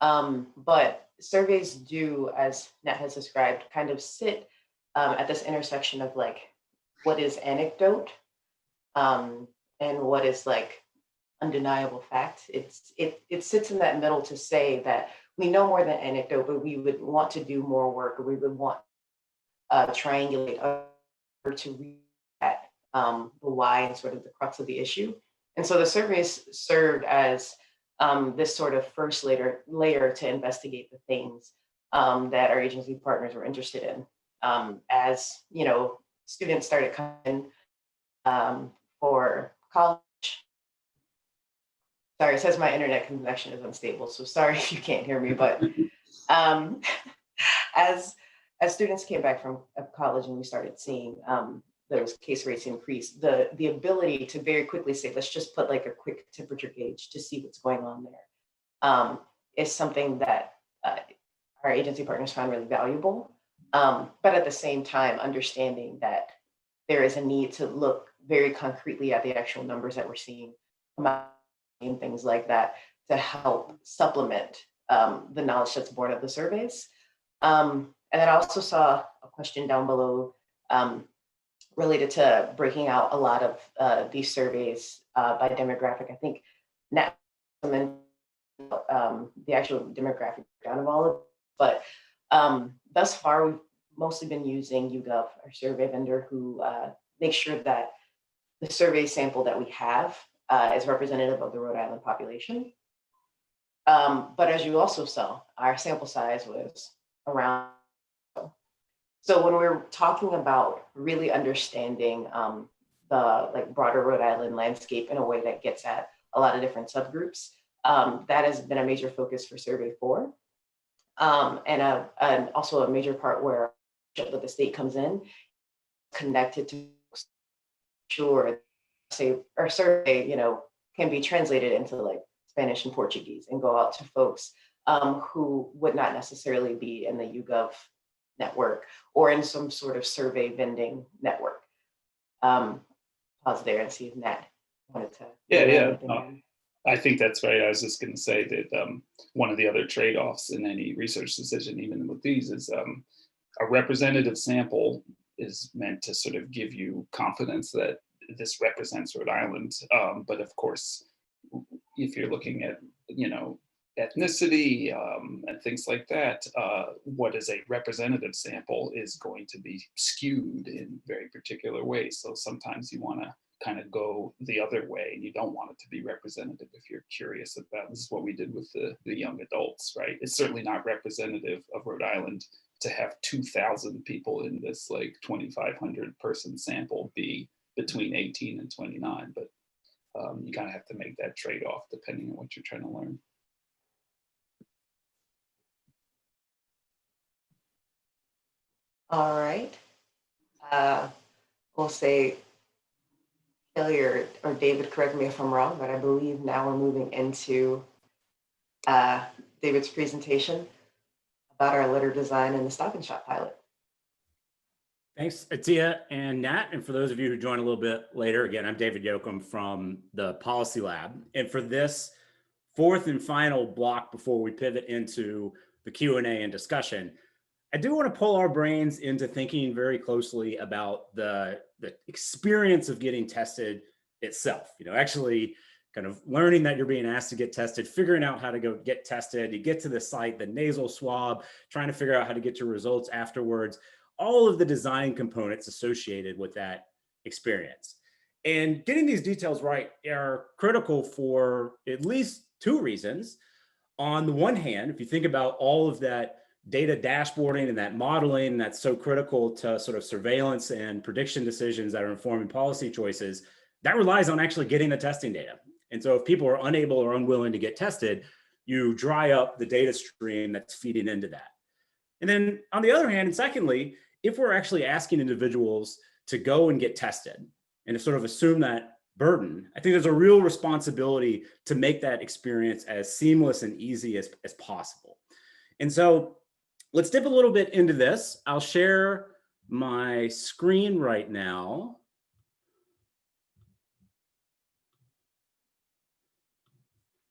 But surveys do, as Nat has described, kind of sit at this intersection of like what is anecdote and what is like undeniable fact. It sits in that middle to say that we know more than anecdote, but we would want to do more work, or we would want triangulate or to read at the why and sort of the crux of the issue. And so the surveys served as this sort of first layer to investigate the things that our agency partners were interested in. As you know, students started coming for college. Sorry, it says my internet connection is unstable, so sorry if you can't hear me, but as students came back from college and we started seeing those case rates increase, the ability to very quickly say, let's just put like a quick temperature gauge to see what's going on there, is something that our agency partners found really valuable. But at the same time, understanding that there is a need to look very concretely at the actual numbers that we're seeing and things like that to help supplement the knowledge that's born of the surveys. And then I also saw a question down below related to breaking out a lot of these surveys by demographic. I think Nat the actual demographic breakdown of all of it, but thus far we've mostly been using YouGov, our survey vendor, who makes sure that the survey sample that we have is representative of the Rhode Island population. But as you also saw, our sample size was around. So when we're talking about really understanding the like broader Rhode Island landscape in a way that gets at a lot of different subgroups, that has been a major focus for Survey 4. And also a major part where the state comes in, connected to sure say our survey, you know, can be translated into like Spanish and Portuguese and go out to folks who would not necessarily be in the YouGov network or in some sort of survey vending network. Pause there and see if Nat wanted to. Yeah. I think that's right. I was just going to say that one of the other trade-offs in any research decision, even with these, is a representative sample is meant to sort of give you confidence that this represents Rhode Island. But of course, if you're looking at, you know, ethnicity and things like that, what is a representative sample is going to be skewed in very particular ways. So sometimes you want to kind of go the other way, and you don't want it to be representative if you're curious about. This is what we did with the young adults, right? It's certainly not representative of Rhode Island to have 2,000 people in this like 2,500 person sample be between 18 and 29, but you kind of have to make that trade-off depending on what you're trying to learn. All right. We'll say Kelly or David, correct me if I'm wrong, but I believe now we're moving into David's presentation about our litter design and the Stop and Shop pilot. Thanks, Atia and Nat. And for those of you who join a little bit later, again, I'm David Yoakum from the Policy Lab. And for this fourth and final block before we pivot into the Q&A and discussion, I do want to pull our brains into thinking very closely about the experience of getting tested itself. You know, actually kind of learning that you're being asked to get tested, figuring out how to go get tested, you get to the site, the nasal swab, trying to figure out how to get your results afterwards, all of the design components associated with that experience. And getting these details right are critical for at least two reasons. On the one hand, if you think about all of that data dashboarding and that modeling that's so critical to sort of surveillance and prediction decisions that are informing policy choices, that relies on actually getting the testing data. And so if people are unable or unwilling to get tested, you dry up the data stream that's feeding into that. And then on the other hand, and secondly, if we're actually asking individuals to go and get tested and to sort of assume that burden, I think there's a real responsibility to make that experience as seamless and easy as possible. And so let's dip a little bit into this. I'll share my screen right now.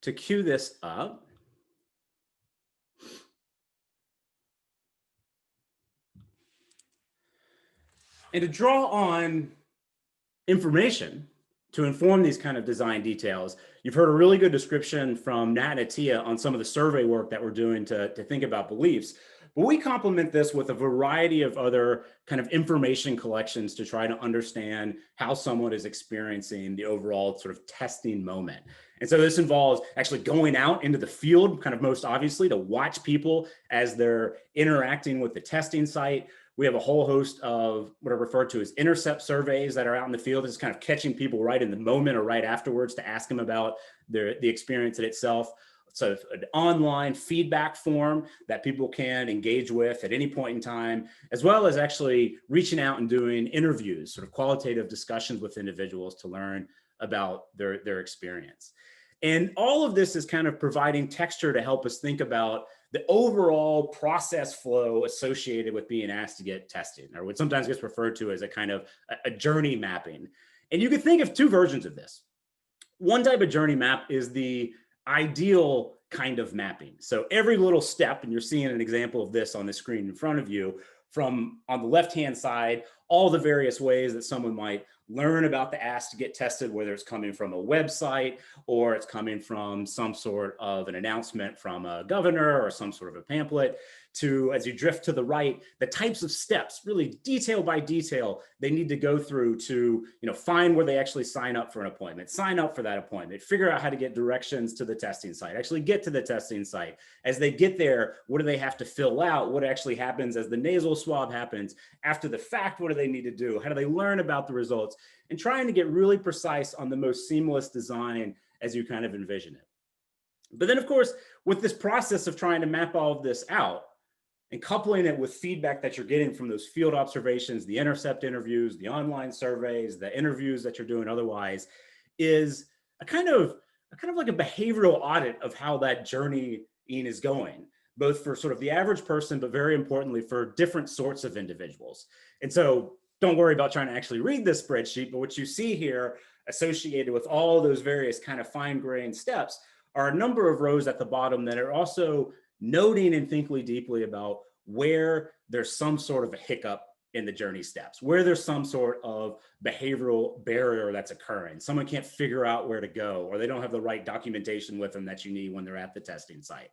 To cue this up. And to draw on information to inform these kind of design details, you've heard a really good description from Nat and Atia on some of the survey work that we're doing to think about beliefs. But we complement this with a variety of other kind of information collections to try to understand how someone is experiencing the overall sort of testing moment. And so this involves actually going out into the field, kind of most obviously, to watch people as they're interacting with the testing site. We have a whole host of what are referred to as intercept surveys that are out in the field. It's kind of catching people right in the moment or right afterwards to ask them about the experience in itself. So an online feedback form that people can engage with at any point in time, as well as actually reaching out and doing interviews, sort of qualitative discussions with individuals to learn about their experience. And all of this is kind of providing texture to help us think about the overall process flow associated with being asked to get tested, or what sometimes gets referred to as a kind of a journey mapping. And you could think of two versions of this. One type of journey map is the ideal kind of mapping. So every little step, and you're seeing an example of this on the screen in front of you, from on the left-hand side, all the various ways that someone might learn about the ask to get tested, whether it's coming from a website or it's coming from some sort of an announcement from a governor or some sort of a pamphlet, to, as you drift to the right, the types of steps, really detail by detail, they need to go through to, find where they actually sign up for an appointment, sign up for that appointment, figure out how to get directions to the testing site, actually get to the testing site. As they get there, what do they have to fill out? What actually happens as the nasal swab happens? After the fact, what do they need to do? How do they learn about the results? And trying to get really precise on the most seamless design as you kind of envision it. But then, of course, with this process of trying to map all of this out, and coupling it with feedback that you're getting from those field observations, the intercept interviews, the online surveys, the interviews that you're doing otherwise, is a kind of like a behavioral audit of how that journey is going, both for sort of the average person, but very importantly for different sorts of individuals. And so don't worry about trying to actually read this spreadsheet, but what you see here associated with all those various kind of fine-grained steps are a number of rows at the bottom that are also noting and thinking deeply about where there's some sort of a hiccup in the journey steps, where there's some sort of behavioral barrier that's occurring. Someone can't figure out where to go, or they don't have the right documentation with them that you need when they're at the testing site.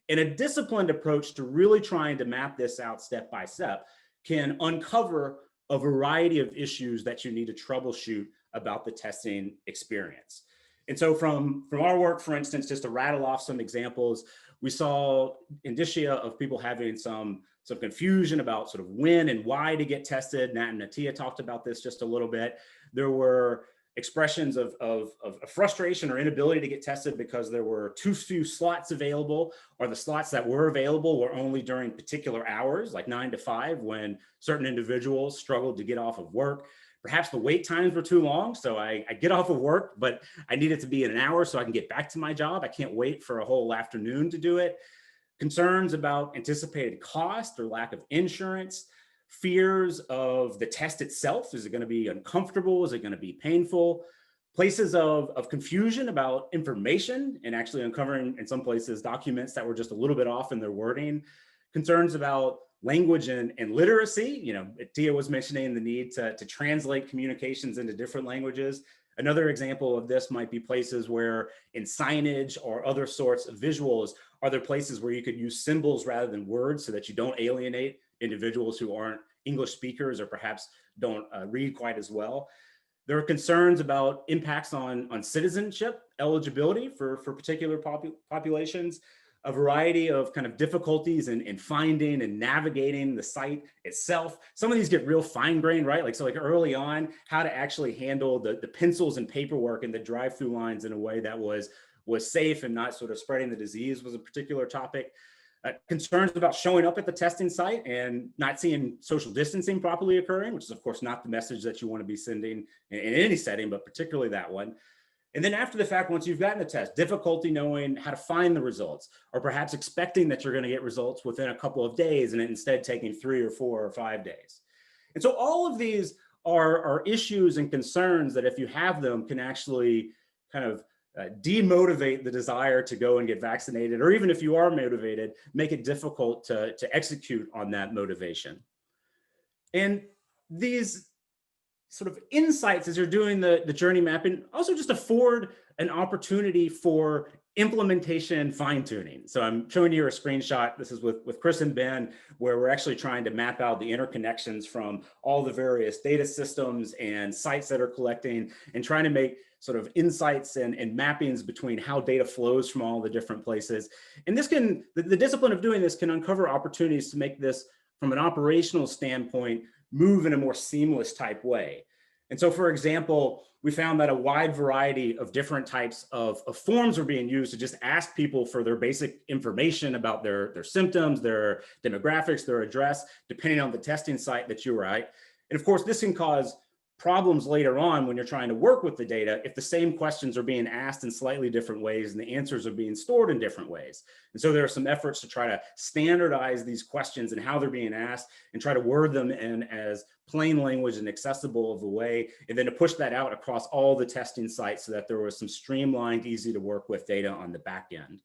And a disciplined approach to really trying to map this out step by step can uncover a variety of issues that you need to troubleshoot about the testing experience. And so from our work, for instance, just to rattle off some examples, we saw indicia of people having some confusion about sort of when and why to get tested. Nat and Natia talked about this just a little bit. There were expressions of frustration or inability to get tested because there were too few slots available, or the slots that were available were only during particular hours, like 9 to 5, when certain individuals struggled to get off of work. Perhaps the wait times were too long, so I get off of work, but I need it to be in an hour so I can get back to my job. I can't wait for a whole afternoon to do it. Concerns about anticipated cost or lack of insurance, fears of the test itself. Is it going to be uncomfortable? Is it going to be painful? Places of confusion about information and actually uncovering, in some places, documents that were just a little bit off in their wording. Concerns about language and literacy. Tia was mentioning the need to translate communications into different languages. Another example of this might be places where in signage or other sorts of visuals, are there places where you could use symbols rather than words so that you don't alienate individuals who aren't English speakers or perhaps don't read quite as well. There are concerns about impacts on citizenship eligibility for particular populations. A variety of kind of difficulties in finding and navigating the site itself. Some of these get real fine-grained, right? Like early on, how to actually handle the pencils and paperwork and the drive-through lines in a way that was safe and not sort of spreading the disease was a particular topic. Concerns about showing up at the testing site and not seeing social distancing properly occurring, which is of course not the message that you want to be sending in any setting, but particularly that one. And then after the fact, once you've gotten the test, difficulty knowing how to find the results, or perhaps expecting that you're going to get results within a couple of days and instead taking 3 or 4 or 5 days. And so all of these are issues and concerns that if you have them can actually kind of demotivate the desire to go and get vaccinated, or even if you are motivated, make it difficult to execute on that motivation. And these sort of insights as you're doing the journey mapping also just afford an opportunity for implementation fine tuning. So I'm showing you a screenshot. This is with Chris and Ben, where we're actually trying to map out the interconnections from all the various data systems and sites that are collecting and trying to make sort of insights and mappings between how data flows from all the different places. And this can, the discipline of doing this can uncover opportunities to make this from an operational standpoint move in a more seamless type way. And so, for example, we found that a wide variety of different types of forms were being used to just ask people for their basic information about their symptoms, their demographics, their address, depending on the testing site that you were at. And of course, this can cause problems later on when you're trying to work with the data if the same questions are being asked in slightly different ways and the answers are being stored in different ways. And so there are some efforts to try to standardize these questions and how they're being asked and try to word them in as plain language and accessible of a way, and then to push that out across all the testing sites so that there was some streamlined, easy to work with data on the back end.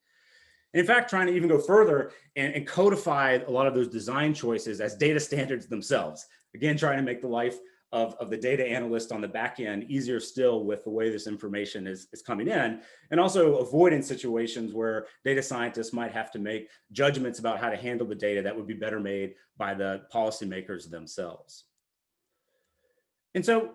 And in fact, trying to even go further and codify a lot of those design choices as data standards themselves. Again, trying to make the life of the data analyst on the back end easier still with the way this information is coming in, and also avoiding situations where data scientists might have to make judgments about how to handle the data that would be better made by the policymakers themselves. And so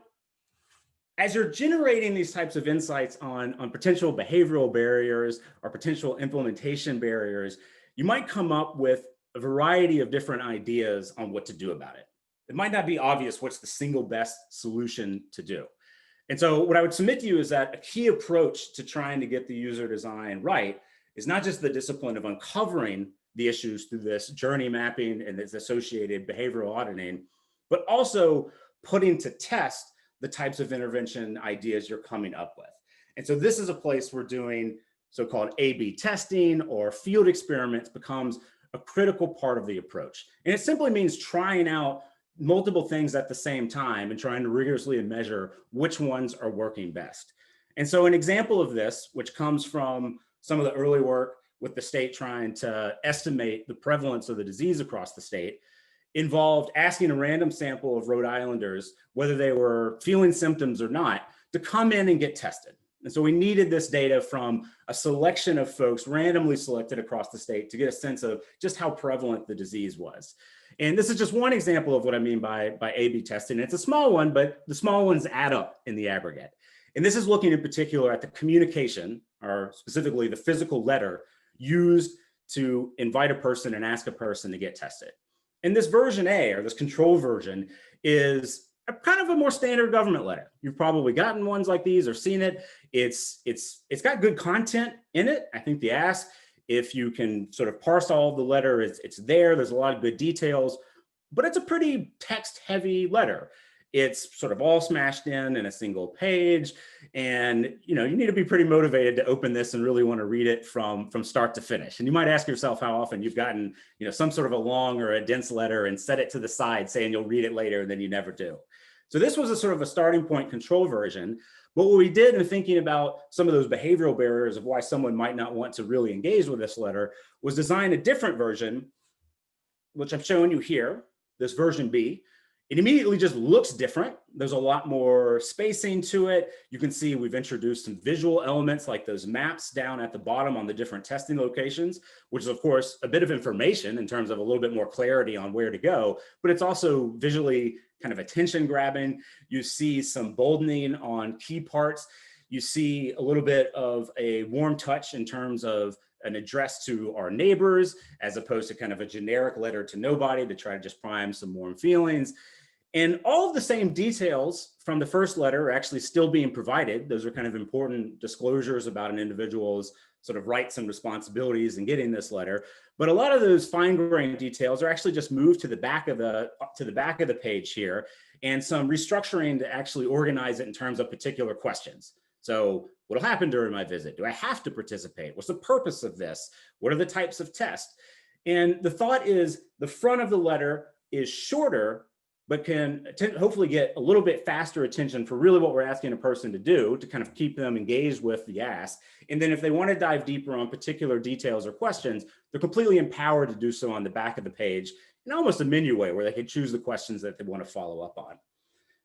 as you're generating these types of insights on potential behavioral barriers or potential implementation barriers, you might come up with a variety of different ideas on what to do about it. It might not be obvious what's the single best solution to do. And so what I would submit to you is that a key approach to trying to get the user design right is not just the discipline of uncovering the issues through this journey mapping and its associated behavioral auditing, but also putting to test the types of intervention ideas you're coming up with. And so this is a place where doing so-called A/B testing or field experiments becomes a critical part of the approach. And it simply means trying out multiple things at the same time and trying to rigorously measure which ones are working best. And so an example of this, which comes from some of the early work with the state trying to estimate the prevalence of the disease across the state, involved asking a random sample of Rhode Islanders, whether they were feeling symptoms or not, to come in and get tested. And so we needed this data from a selection of folks randomly selected across the state to get a sense of just how prevalent the disease was. And this is just one example of what I mean by A/B testing. It's a small one, but the small ones add up in the aggregate. And this is looking in particular at the communication, or specifically the physical letter used to invite a person and ask a person to get tested. And this version A, or this control version, is kind of a more standard government letter. You've probably gotten ones like these or seen it. It's got good content in it. I think the ask, if you can sort of parse all of the letter, it's there. There's a lot of good details, but it's a pretty text-heavy letter. It's sort of all smashed in a single page, and you need to be pretty motivated to open this and really want to read it from start to finish. And you might ask yourself how often you've gotten some sort of a long or a dense letter and set it to the side saying you'll read it later, and then you never do. So this was a sort of a starting point control version. But what we did in thinking about some of those behavioral barriers of why someone might not want to really engage with this letter was design a different version, which I'm showing you here, this version B. It immediately just looks different. There's a lot more spacing to it. You can see we've introduced some visual elements like those maps down at the bottom on the different testing locations, which is of course a bit of information in terms of a little bit more clarity on where to go, but it's also visually kind of attention grabbing. You see some boldening on key parts. You see a little bit of a warm touch in terms of an address to our neighbors, as opposed to kind of a generic letter to nobody to try to just prime some warm feelings. And all of the same details from the first letter are actually still being provided. Those are kind of important disclosures about an individual's sort of rights and responsibilities in getting this letter. But a lot of those fine-grained details are actually just moved to the back of the page here, and some restructuring to actually organize it in terms of particular questions. So what'll happen during my visit? Do I have to participate? What's the purpose of this? What are the types of tests? And the thought is the front of the letter is shorter, but can hopefully get a little bit faster attention for really what we're asking a person to do to kind of keep them engaged with the ask. And then if they want to dive deeper on particular details or questions, they're completely empowered to do so on the back of the page in almost a menu way where they could choose the questions that they want to follow up on.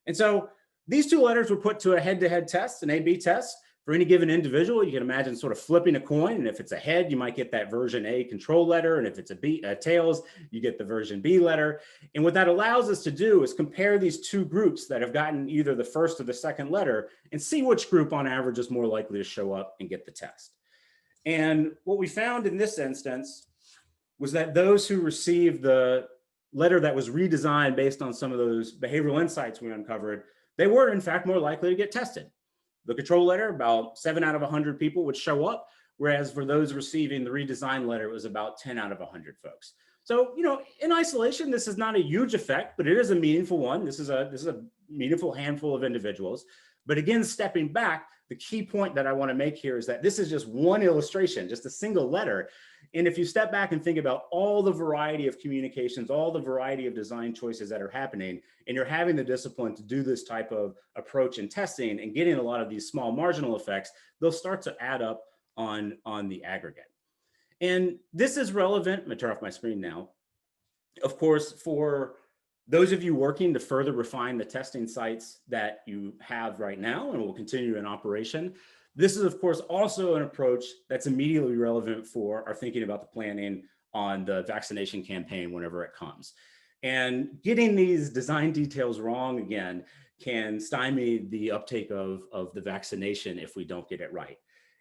And so these two letters were put to a head-to-head test, an A/B test. For any given individual, you can imagine sort of flipping a coin. And if it's a head, you might get that version A control letter. And if it's a tails, you get the version B letter. And what that allows us to do is compare these two groups that have gotten either the first or the second letter and see which group on average is more likely to show up and get the test. And what we found in this instance was that those who received the letter that was redesigned based on some of those behavioral insights we uncovered, they were in fact more likely to get tested. The control letter, about 7 out of 100 people would show up, whereas for those receiving the redesigned letter, it was about 10 out of 100 folks. So, in isolation, this is not a huge effect, but it is a meaningful one. This is a meaningful handful of individuals. But again, stepping back, the key point that I want to make here is that this is just one illustration, just a single letter. And if you step back and think about all the variety of communications, all the variety of design choices that are happening, and you're having the discipline to do this type of approach in testing and getting a lot of these small marginal effects, they'll start to add up on the aggregate. And this is relevant, I'm gonna turn off my screen now, of course, for those of you working to further refine the testing sites that you have right now and will continue in operation. This is, of course, also an approach that's immediately relevant for our thinking about the planning on the vaccination campaign whenever it comes. And getting these design details wrong, again, can stymie the uptake of the vaccination if we don't get it right.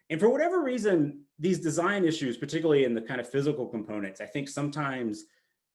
And for whatever reason, these design issues, particularly in the kind of physical components, I think sometimes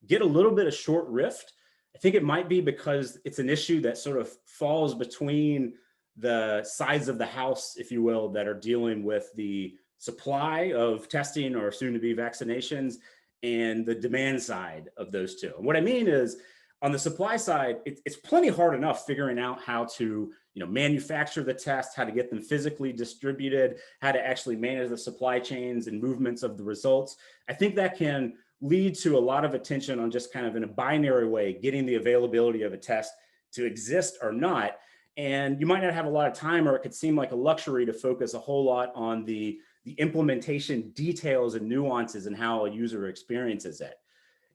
get a little bit of short rift. I think it might be because it's an issue that sort of falls between the sides of the house, if you will, that are dealing with the supply of testing or soon to be vaccinations and the demand side of those two. And what I mean is on the supply side, it's plenty hard enough figuring out how to manufacture the test, how to get them physically distributed, how to actually manage the supply chains and movements of the results. I think that can lead to a lot of attention on just kind of in a binary way, getting the availability of a test to exist or not. And you might not have a lot of time, or it could seem like a luxury to focus a whole lot on the implementation details and nuances and how a user experiences it.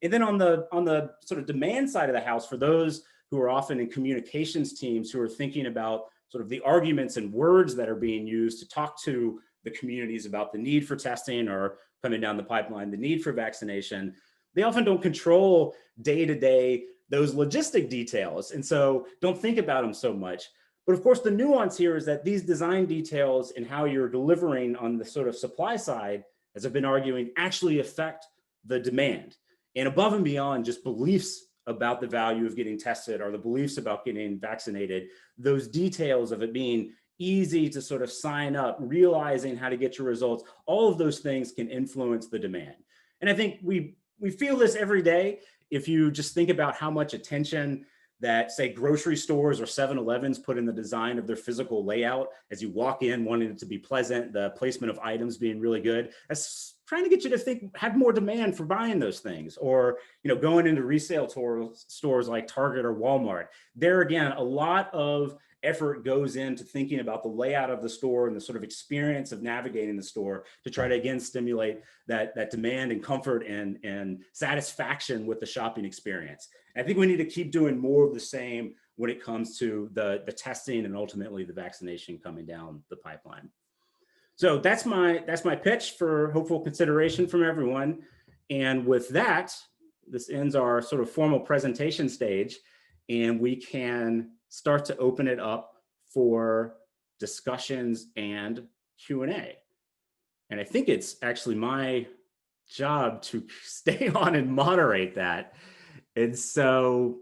And then on the sort of demand side of the house, for those who are often in communications teams who are thinking about sort of the arguments and words that are being used to talk to the communities about the need for testing or coming down the pipeline, the need for vaccination, they often don't control day-to-day those logistic details. And so don't think about them so much. But of course, the nuance here is that these design details and how you're delivering on the sort of supply side, as I've been arguing, actually affect the demand. And above and beyond just beliefs about the value of getting tested or the beliefs about getting vaccinated, those details of it being easy to sort of sign up, realizing how to get your results, all of those things can influence the demand. And I think we feel this every day. If you just think about how much attention that, say, grocery stores or 7-Elevens put in the design of their physical layout as you walk in, wanting it to be pleasant, the placement of items being really good, that's trying to get you to have more demand for buying those things. Or going into resale stores like Target or Walmart. There again, a lot of effort goes into thinking about the layout of the store and the sort of experience of navigating the store to try to again stimulate that demand and comfort and satisfaction with the shopping experience. And I think we need to keep doing more of the same when it comes to the testing and ultimately the vaccination coming down the pipeline. So that's my pitch for hopeful consideration from everyone. And with that, this ends our sort of formal presentation stage, and we can start to open it up for discussions and Q&A. And I think it's actually my job to stay on and moderate that. And so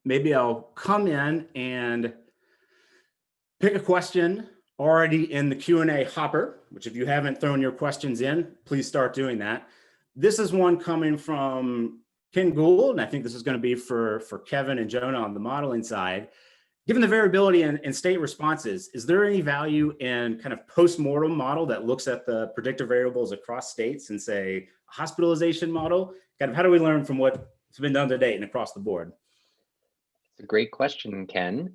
maybe I'll come in and pick a question already in the Q&A hopper, which if you haven't thrown your questions in, please start doing that. This is one coming from Ken Gould, and I think this is going to be for Kevin and Jonah on the modeling side. Given the variability in state responses, is there any value in kind of post-mortem model that looks at the predictive variables across states and say hospitalization model? Kind of how do we learn from what's been done to date and across the board? It's a great question, Ken.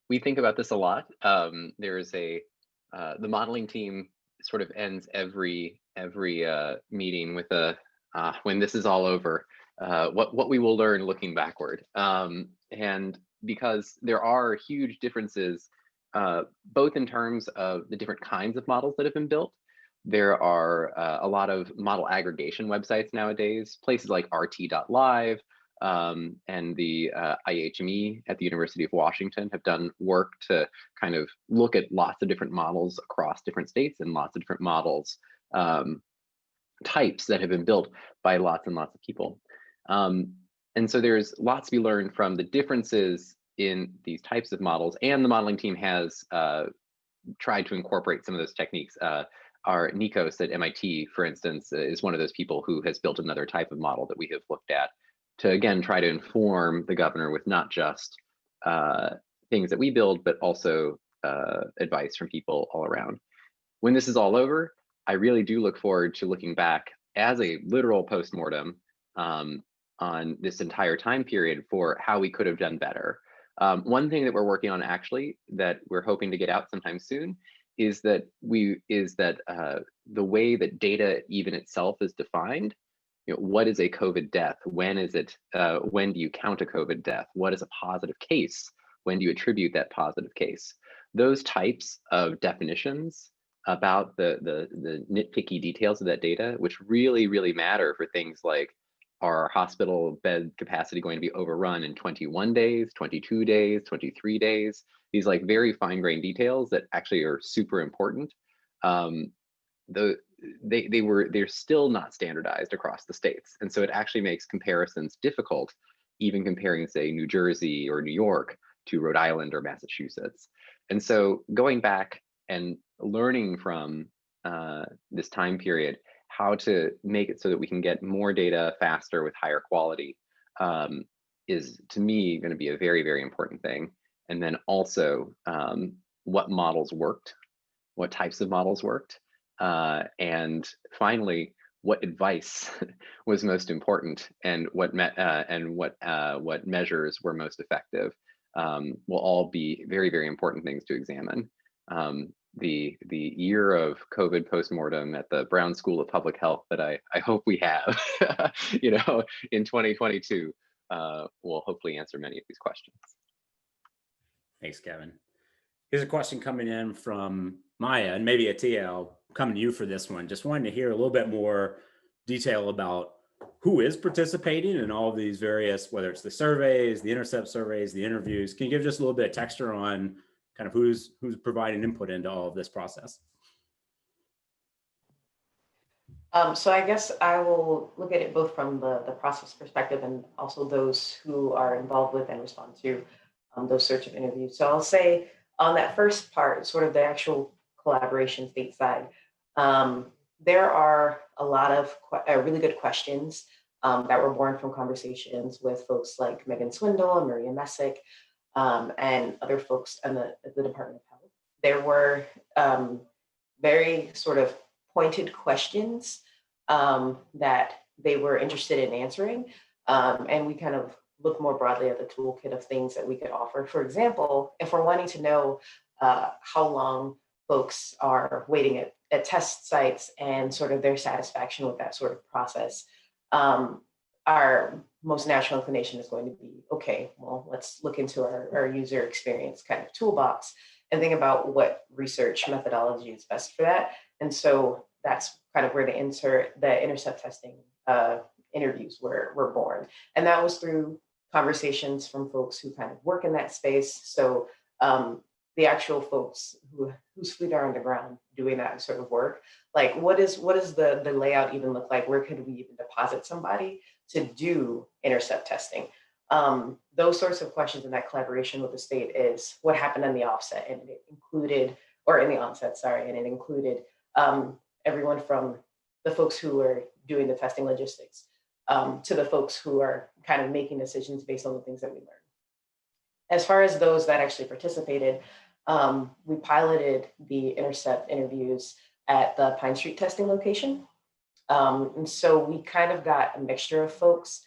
We think about this a lot. There is the modeling team sort of ends every meeting with a when this is all over, what we will learn looking backward. And because there are huge differences, both in terms of the different kinds of models that have been built. There are a lot of model aggregation websites nowadays, places like rt.live, and the IHME at the University of Washington have done work to kind of look at lots of different models across different states and lots of different models types that have been built by lots and lots of people. And so there's lots to be learned from the differences in these types of models, and the modeling team has tried to incorporate some of those techniques. Our Nikos at MIT, for instance, is one of those people who has built another type of model that we have looked at to, again, try to inform the governor with not just things that we build, but also advice from people all around. When this is all over, I really do look forward to looking back as a literal postmortem on this entire time period for how we could have done better. One thing that we're working on actually that we're hoping to get out sometime soon is that the way that data even itself is defined. You know, what is a COVID death? When is it? When do you count a COVID death? What is a positive case? When do you attribute that positive case? Those types of definitions about the nitpicky details of that data, which really, really matter for things like, are hospital bed capacity going to be overrun in 21 days, 22 days, 23 days? These like very fine-grained details that actually are super important. They're still not standardized across the states. And so it actually makes comparisons difficult, even comparing, say, New Jersey or New York to Rhode Island or Massachusetts. And so going back and learning from this time period, how to make it so that we can get more data faster with higher quality is, to me, going to be a very, very important thing. And then also what models worked, what types of models worked, and finally, what advice was most important, and what measures were most effective will all be very, very important things to examine. The year of COVID postmortem at the Brown School of Public Health that I hope we have, you know, in 2022 will hopefully answer many of these questions. Thanks, Kevin. Here's a question coming in from Maya, and maybe Atia, I'll come to you for this one. Just wanted to hear a little bit more detail about who is participating in all of these various, whether it's the surveys, the intercept surveys, the interviews. Can you give just a little bit of texture on kind of who's providing input into all of this process? So I guess I will look at it both from the process perspective and also those who are involved with and respond to those sorts of interviews. So I'll say on that first part, sort of the actual collaboration stateside, there are a lot of really good questions that were born from conversations with folks like Megan Swindle and Maria Messick, and other folks in the Department of Health. There were very sort of pointed questions that they were interested in answering. And we kind of look more broadly at the toolkit of things that we could offer. For example, if we're wanting to know how long folks are waiting at test sites and sort of their satisfaction with that sort of process, our most natural inclination is going to be, okay, well, let's look into our user experience kind of toolbox and think about what research methodology is best for that. And so that's kind of where the intercept testing interviews were born. And that was through conversations from folks who kind of work in that space. So the actual folks whose feet are on the ground doing that sort of work, like what does the layout even look like? Where could we even deposit somebody to do intercept testing? Those sorts of questions in that collaboration with the state is what happened in the offset, and it included, or in the onset, sorry, and it included everyone from the folks who are doing the testing logistics to the folks who are kind of making decisions based on the things that we learned. As far as those that actually participated, we piloted the intercept interviews at the Pine Street testing location. And so we kind of got a mixture of folks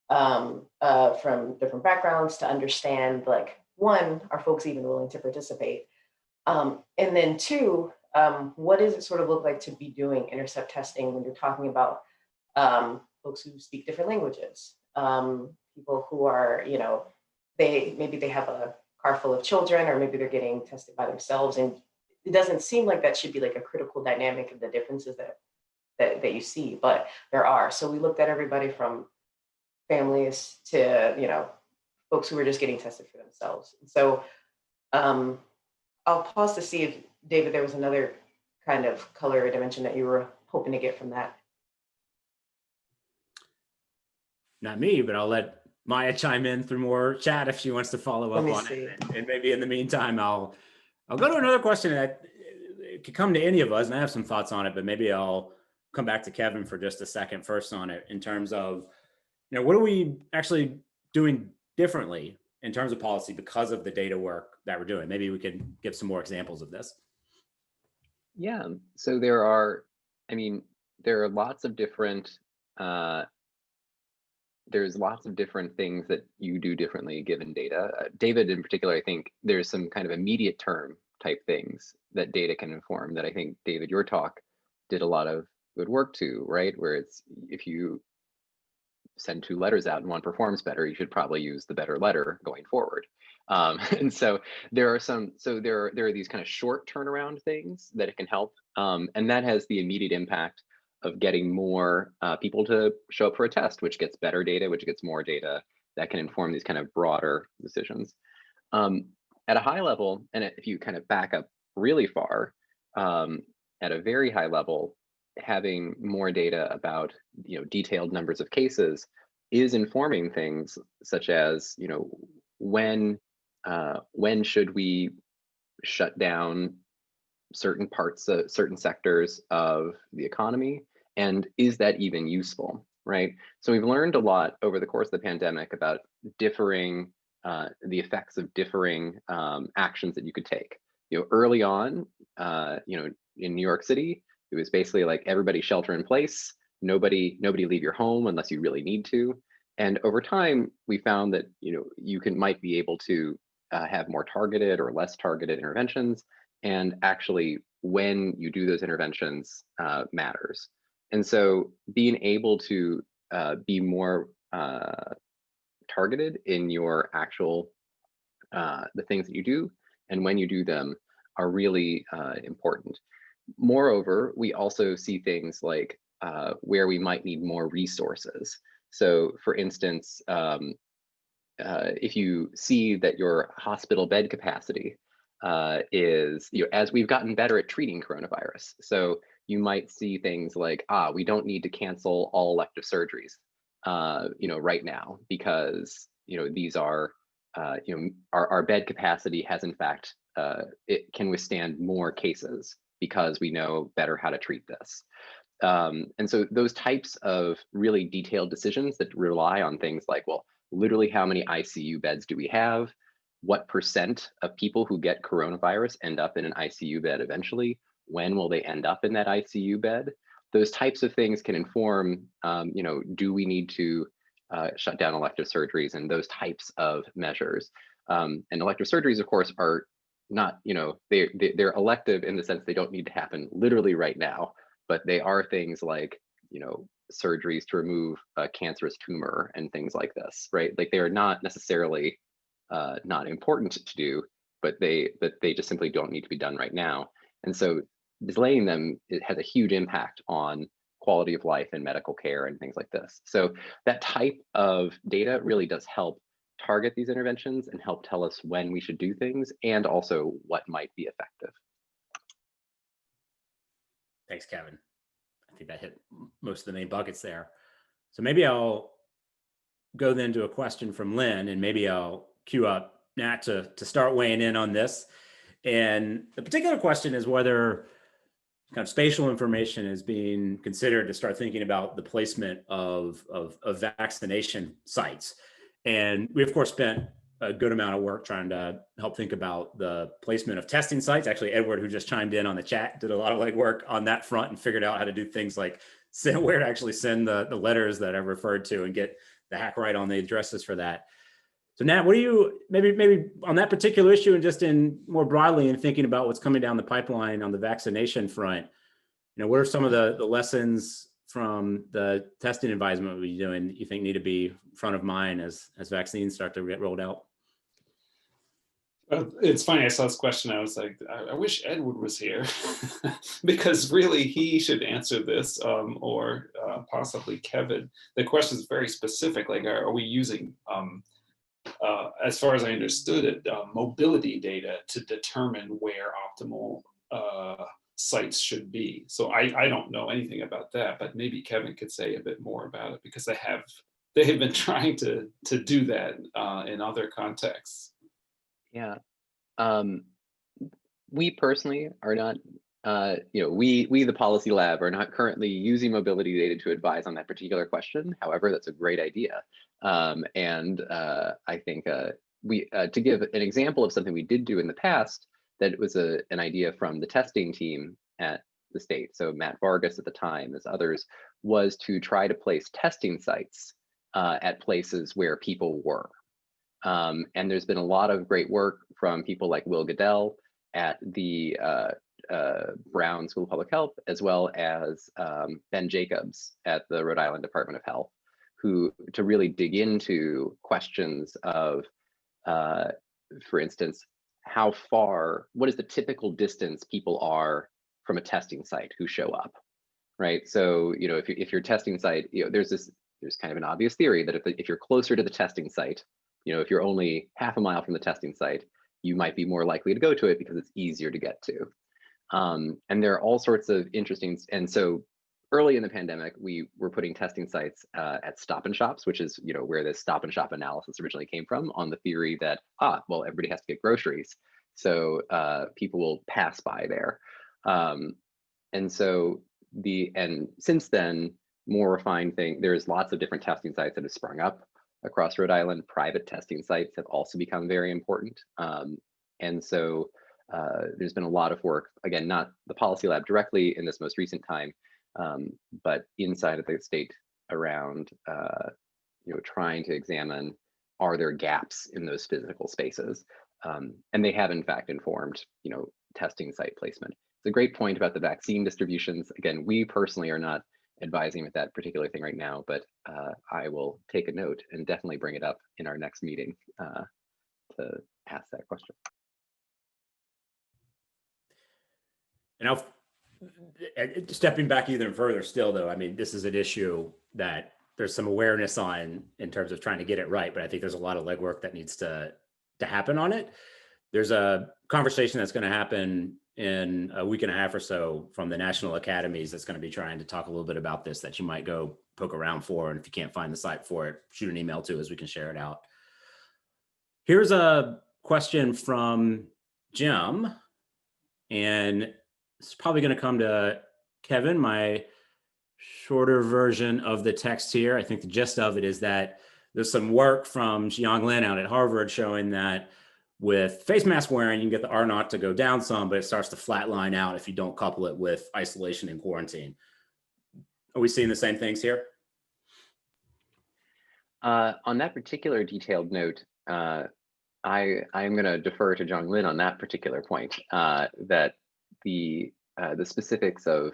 from different backgrounds to understand, like, one, are folks even willing to participate? And then two, what does it sort of look like to be doing intercept testing when you're talking about folks who speak different languages, people who are, maybe they have a car full of children, or maybe they're getting tested by themselves. And it doesn't seem like that should be like a critical dynamic of the differences that you see, but there are. So we looked at everybody from families to, folks who were just getting tested for themselves. And so I'll pause to see if, David, there was another kind of color or dimension that you were hoping to get from that. Not me, but I'll let Maya chime in through more chat if she wants to follow up on it. And maybe in the meantime, I'll go to another question that it could come to any of us, and I have some thoughts on it, but maybe I'll come back to Kevin for just a second first on it, in terms of, what are we actually doing differently in terms of policy because of the data work that we're doing? Maybe we could give some more examples of this. Yeah, so there are lots of different, there's lots of different things that you do differently given data. David, in particular, I think there's some kind of immediate term type things that data can inform that I think, David, your talk did a lot of good work to, right? Where it's, if you send 2 letters out and one performs better, you should probably use the better letter going forward. And so there are these kind of short turnaround things that it can help. And that has the immediate impact of getting more people to show up for a test, which gets better data, which gets more data that can inform these kind of broader decisions. At a high level, and if you kind of back up really far, at a very high level, having more data about detailed numbers of cases is informing things such as when should we shut down certain parts of certain sectors of the economy, and is that even useful, right? So we've learned a lot over the course of the pandemic about differing the effects of differing actions that you could take. Early on, in New York City, it was basically like everybody shelter in place, nobody leave your home unless you really need to. And over time, we found that you might be able to have more targeted or less targeted interventions, and actually when you do those interventions matters. And so being able to be more targeted in your actual the things that you do and when you do them are really important. Moreover, we also see things like where we might need more resources. So for instance, if you see that your hospital bed capacity is, as we've gotten better at treating coronavirus, so you might see things like, we don't need to cancel all elective surgeries, right now, because these are, our bed capacity has in fact, it can withstand more cases because we know better how to treat this. And so those types of really detailed decisions that rely on things like, well, literally how many ICU beds do we have? What % of people who get coronavirus end up in an ICU bed eventually? When will they end up in that ICU bed? Those types of things can inform, do we need to shut down elective surgeries and those types of measures. And elective surgeries, of course, are not, they're elective in the sense they don't need to happen literally right now, but they are things like, surgeries to remove a cancerous tumor and things like this, right? Like they are not necessarily not important to do, but they just simply don't need to be done right now. And so delaying them, it has a huge impact on quality of life and medical care and things like this. So that type of data really does help target these interventions and help tell us when we should do things and also what might be effective. Thanks, Kevin. I think that hit most of the main buckets there. So maybe I'll go then to a question from Lynn, and maybe I'll queue up Nat to start weighing in on this. And the particular question is whether kind of spatial information is being considered to start thinking about the placement of vaccination sites. And we, of course, spent a good amount of work trying to help think about the placement of testing sites. Actually, Edward, who just chimed in on the chat, did a lot of legwork on that front and figured out how to do things like where to actually send the letters that I referred to and get the hack right on the addresses for that. So Nat, what do you, maybe on that particular issue and just in more broadly in thinking about what's coming down the pipeline on the vaccination front, what are some of the lessons from the testing advisement we're doing you think need to be front of mind as vaccines start to get rolled out? It's funny, I saw this question, I was like, I wish Edward was here because really he should answer this, or possibly Cavid. The question is very specific, like are we using, as far as I understood it, mobility data to determine where optimal sites should be. So I don't know anything about that, but maybe Kevin could say a bit more about it because they have been trying to do that in other contexts. Yeah. We personally are not, we the Policy Lab are not currently using mobility data to advise on that particular question. However, that's a great idea. I think to give an example of something we did do in the past, that was an idea from the testing team at the state. So Matt Vargas at the time, as others, was to try to place testing sites at places where people were. And there's been a lot of great work from people like Will Goodell at the Brown School of Public Health, as well as Ben Jacobs at the Rhode Island Department of Health, to really dig into questions of, for instance, what is the typical distance people are from a testing site who show up, right? So, if your testing site, there's kind of an obvious theory that if you're closer to the testing site, if you're only half a mile from the testing site, you might be more likely to go to it because it's easier to get to. And there are all sorts of interesting, and so early in the pandemic, we were putting testing sites at Stop and Shops, which is where this Stop and Shop analysis originally came from, on the theory that, well, everybody has to get groceries, so people will pass by there. And since then, more refined thing, there's lots of different testing sites that have sprung up across Rhode Island. Private testing sites have also become very important. And so there's been a lot of work, again, not the Policy Lab directly in this most recent time, but inside of the state around, trying to examine, are there gaps in those physical spaces? And they have in fact informed, testing site placement. It's a great point about the vaccine distributions. Again, we personally are not advising with that particular thing right now, but I will take a note and definitely bring it up in our next meeting to ask that question. And now, stepping back even further still, though, I mean, this is an issue that there's some awareness on in terms of trying to get it right, but I think there's a lot of legwork that needs to happen on it. There's a conversation that's going to happen in a week and a half or so from the national academies that's going to be trying to talk a little bit about this, that you might go poke around for. And if you can't find the site for it, shoot an email to us, we can share it out. Here's a question from Jim, and it's probably going to come to Kevin, my shorter version of the text here. I think the gist of it is that there's some work from Jiang Lin out at Harvard showing that with face mask wearing, you can get the R naught to go down some, but it starts to flatline out if you don't couple it with isolation and quarantine. Are we seeing the same things here? On that particular detailed note, I am going to defer to Jiang Lin on that particular point, that the specifics of,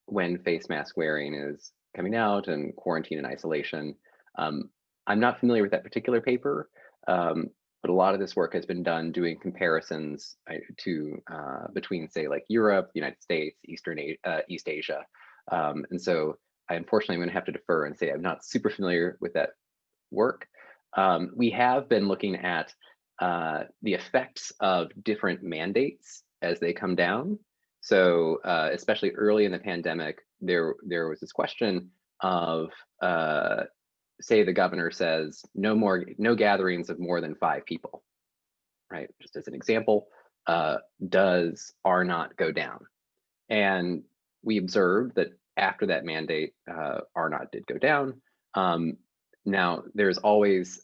when face mask wearing is coming out and quarantine and isolation. I'm not familiar with that particular paper, but a lot of this work has been done doing comparisons between, say, like Europe, United States, East Asia. And so unfortunately, I'm going to have to defer and say I'm not super familiar with that work. We have been looking at the effects of different mandates as they come down. So especially early in the pandemic, there was this question of, say the governor says, no gatherings of more than 5 people, right? Just as an example, does R naught go down? And we observed that after that mandate, R naught did go down. Now, there's always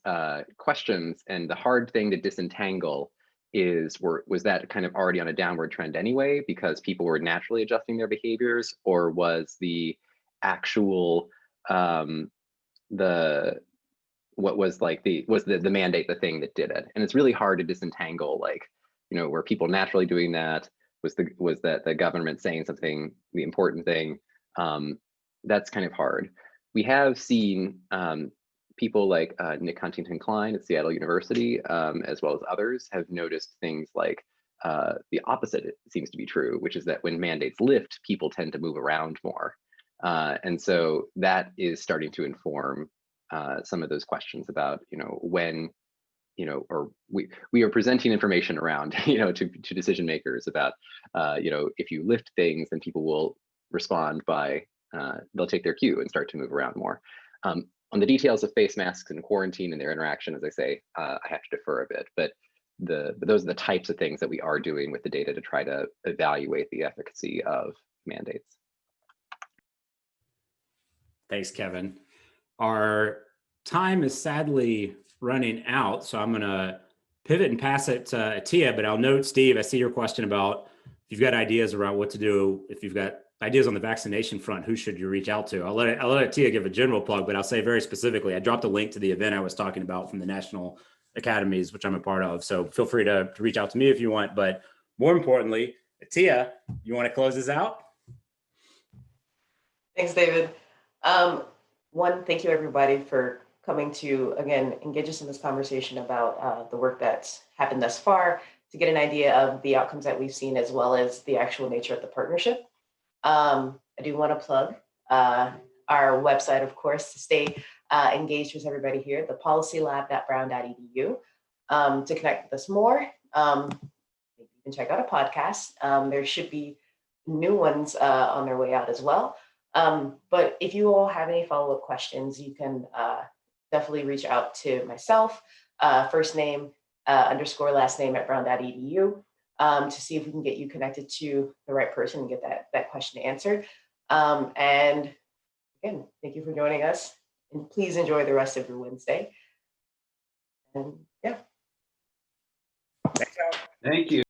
questions, and the hard thing to disentangle is, was that kind of already on a downward trend anyway, because people were naturally adjusting their behaviors, or was the actual, the mandate the thing that did it? And it's really hard to disentangle, like, were people naturally doing that? Was that the government saying something, the important thing? that's kind of hard. We have seen people like Nick Huntington Klein at Seattle University, as well as others, have noticed things like the opposite seems to be true, which is that when mandates lift, people tend to move around more. And so that is starting to inform some of those questions about, when, or we are presenting information around, to decision makers about, if you lift things, then people will respond by, they'll take their cue and start to move around more. On the details of face masks and quarantine and their interaction, as I say, I have to defer a bit, but those are the types of things that we are doing with the data to try to evaluate the efficacy of mandates. Thanks, Kevin. Our time is sadly running out, so I'm going to pivot and pass it to Tia, but I'll note, Steve, I see your question about if you've got ideas around what to do, if you've got ideas on the vaccination front, who should you reach out to? I'll let Tia give a general plug, but I'll say very specifically, I dropped a link to the event I was talking about from the National Academies, which I'm a part of. So feel free to reach out to me if you want, but more importantly, Tia, you want to close this out? Thanks, David. One, thank you everybody for coming to, again, engage us in this conversation about the work that's happened thus far, to get an idea of the outcomes that we've seen, as well as the actual nature of the partnership. I do want to plug our website, of course, to stay engaged with everybody here, the policylab.brown.edu. To connect with us more, you can check out a podcast. There should be new ones on their way out as well. But if you all have any follow-up questions, you can definitely reach out to myself, first name _ last name at brown.edu, to see if we can get you connected to the right person and get that question answered. And again, thank you for joining us, and please enjoy the rest of your Wednesday. And yeah. Thanks, y'all. Thank you.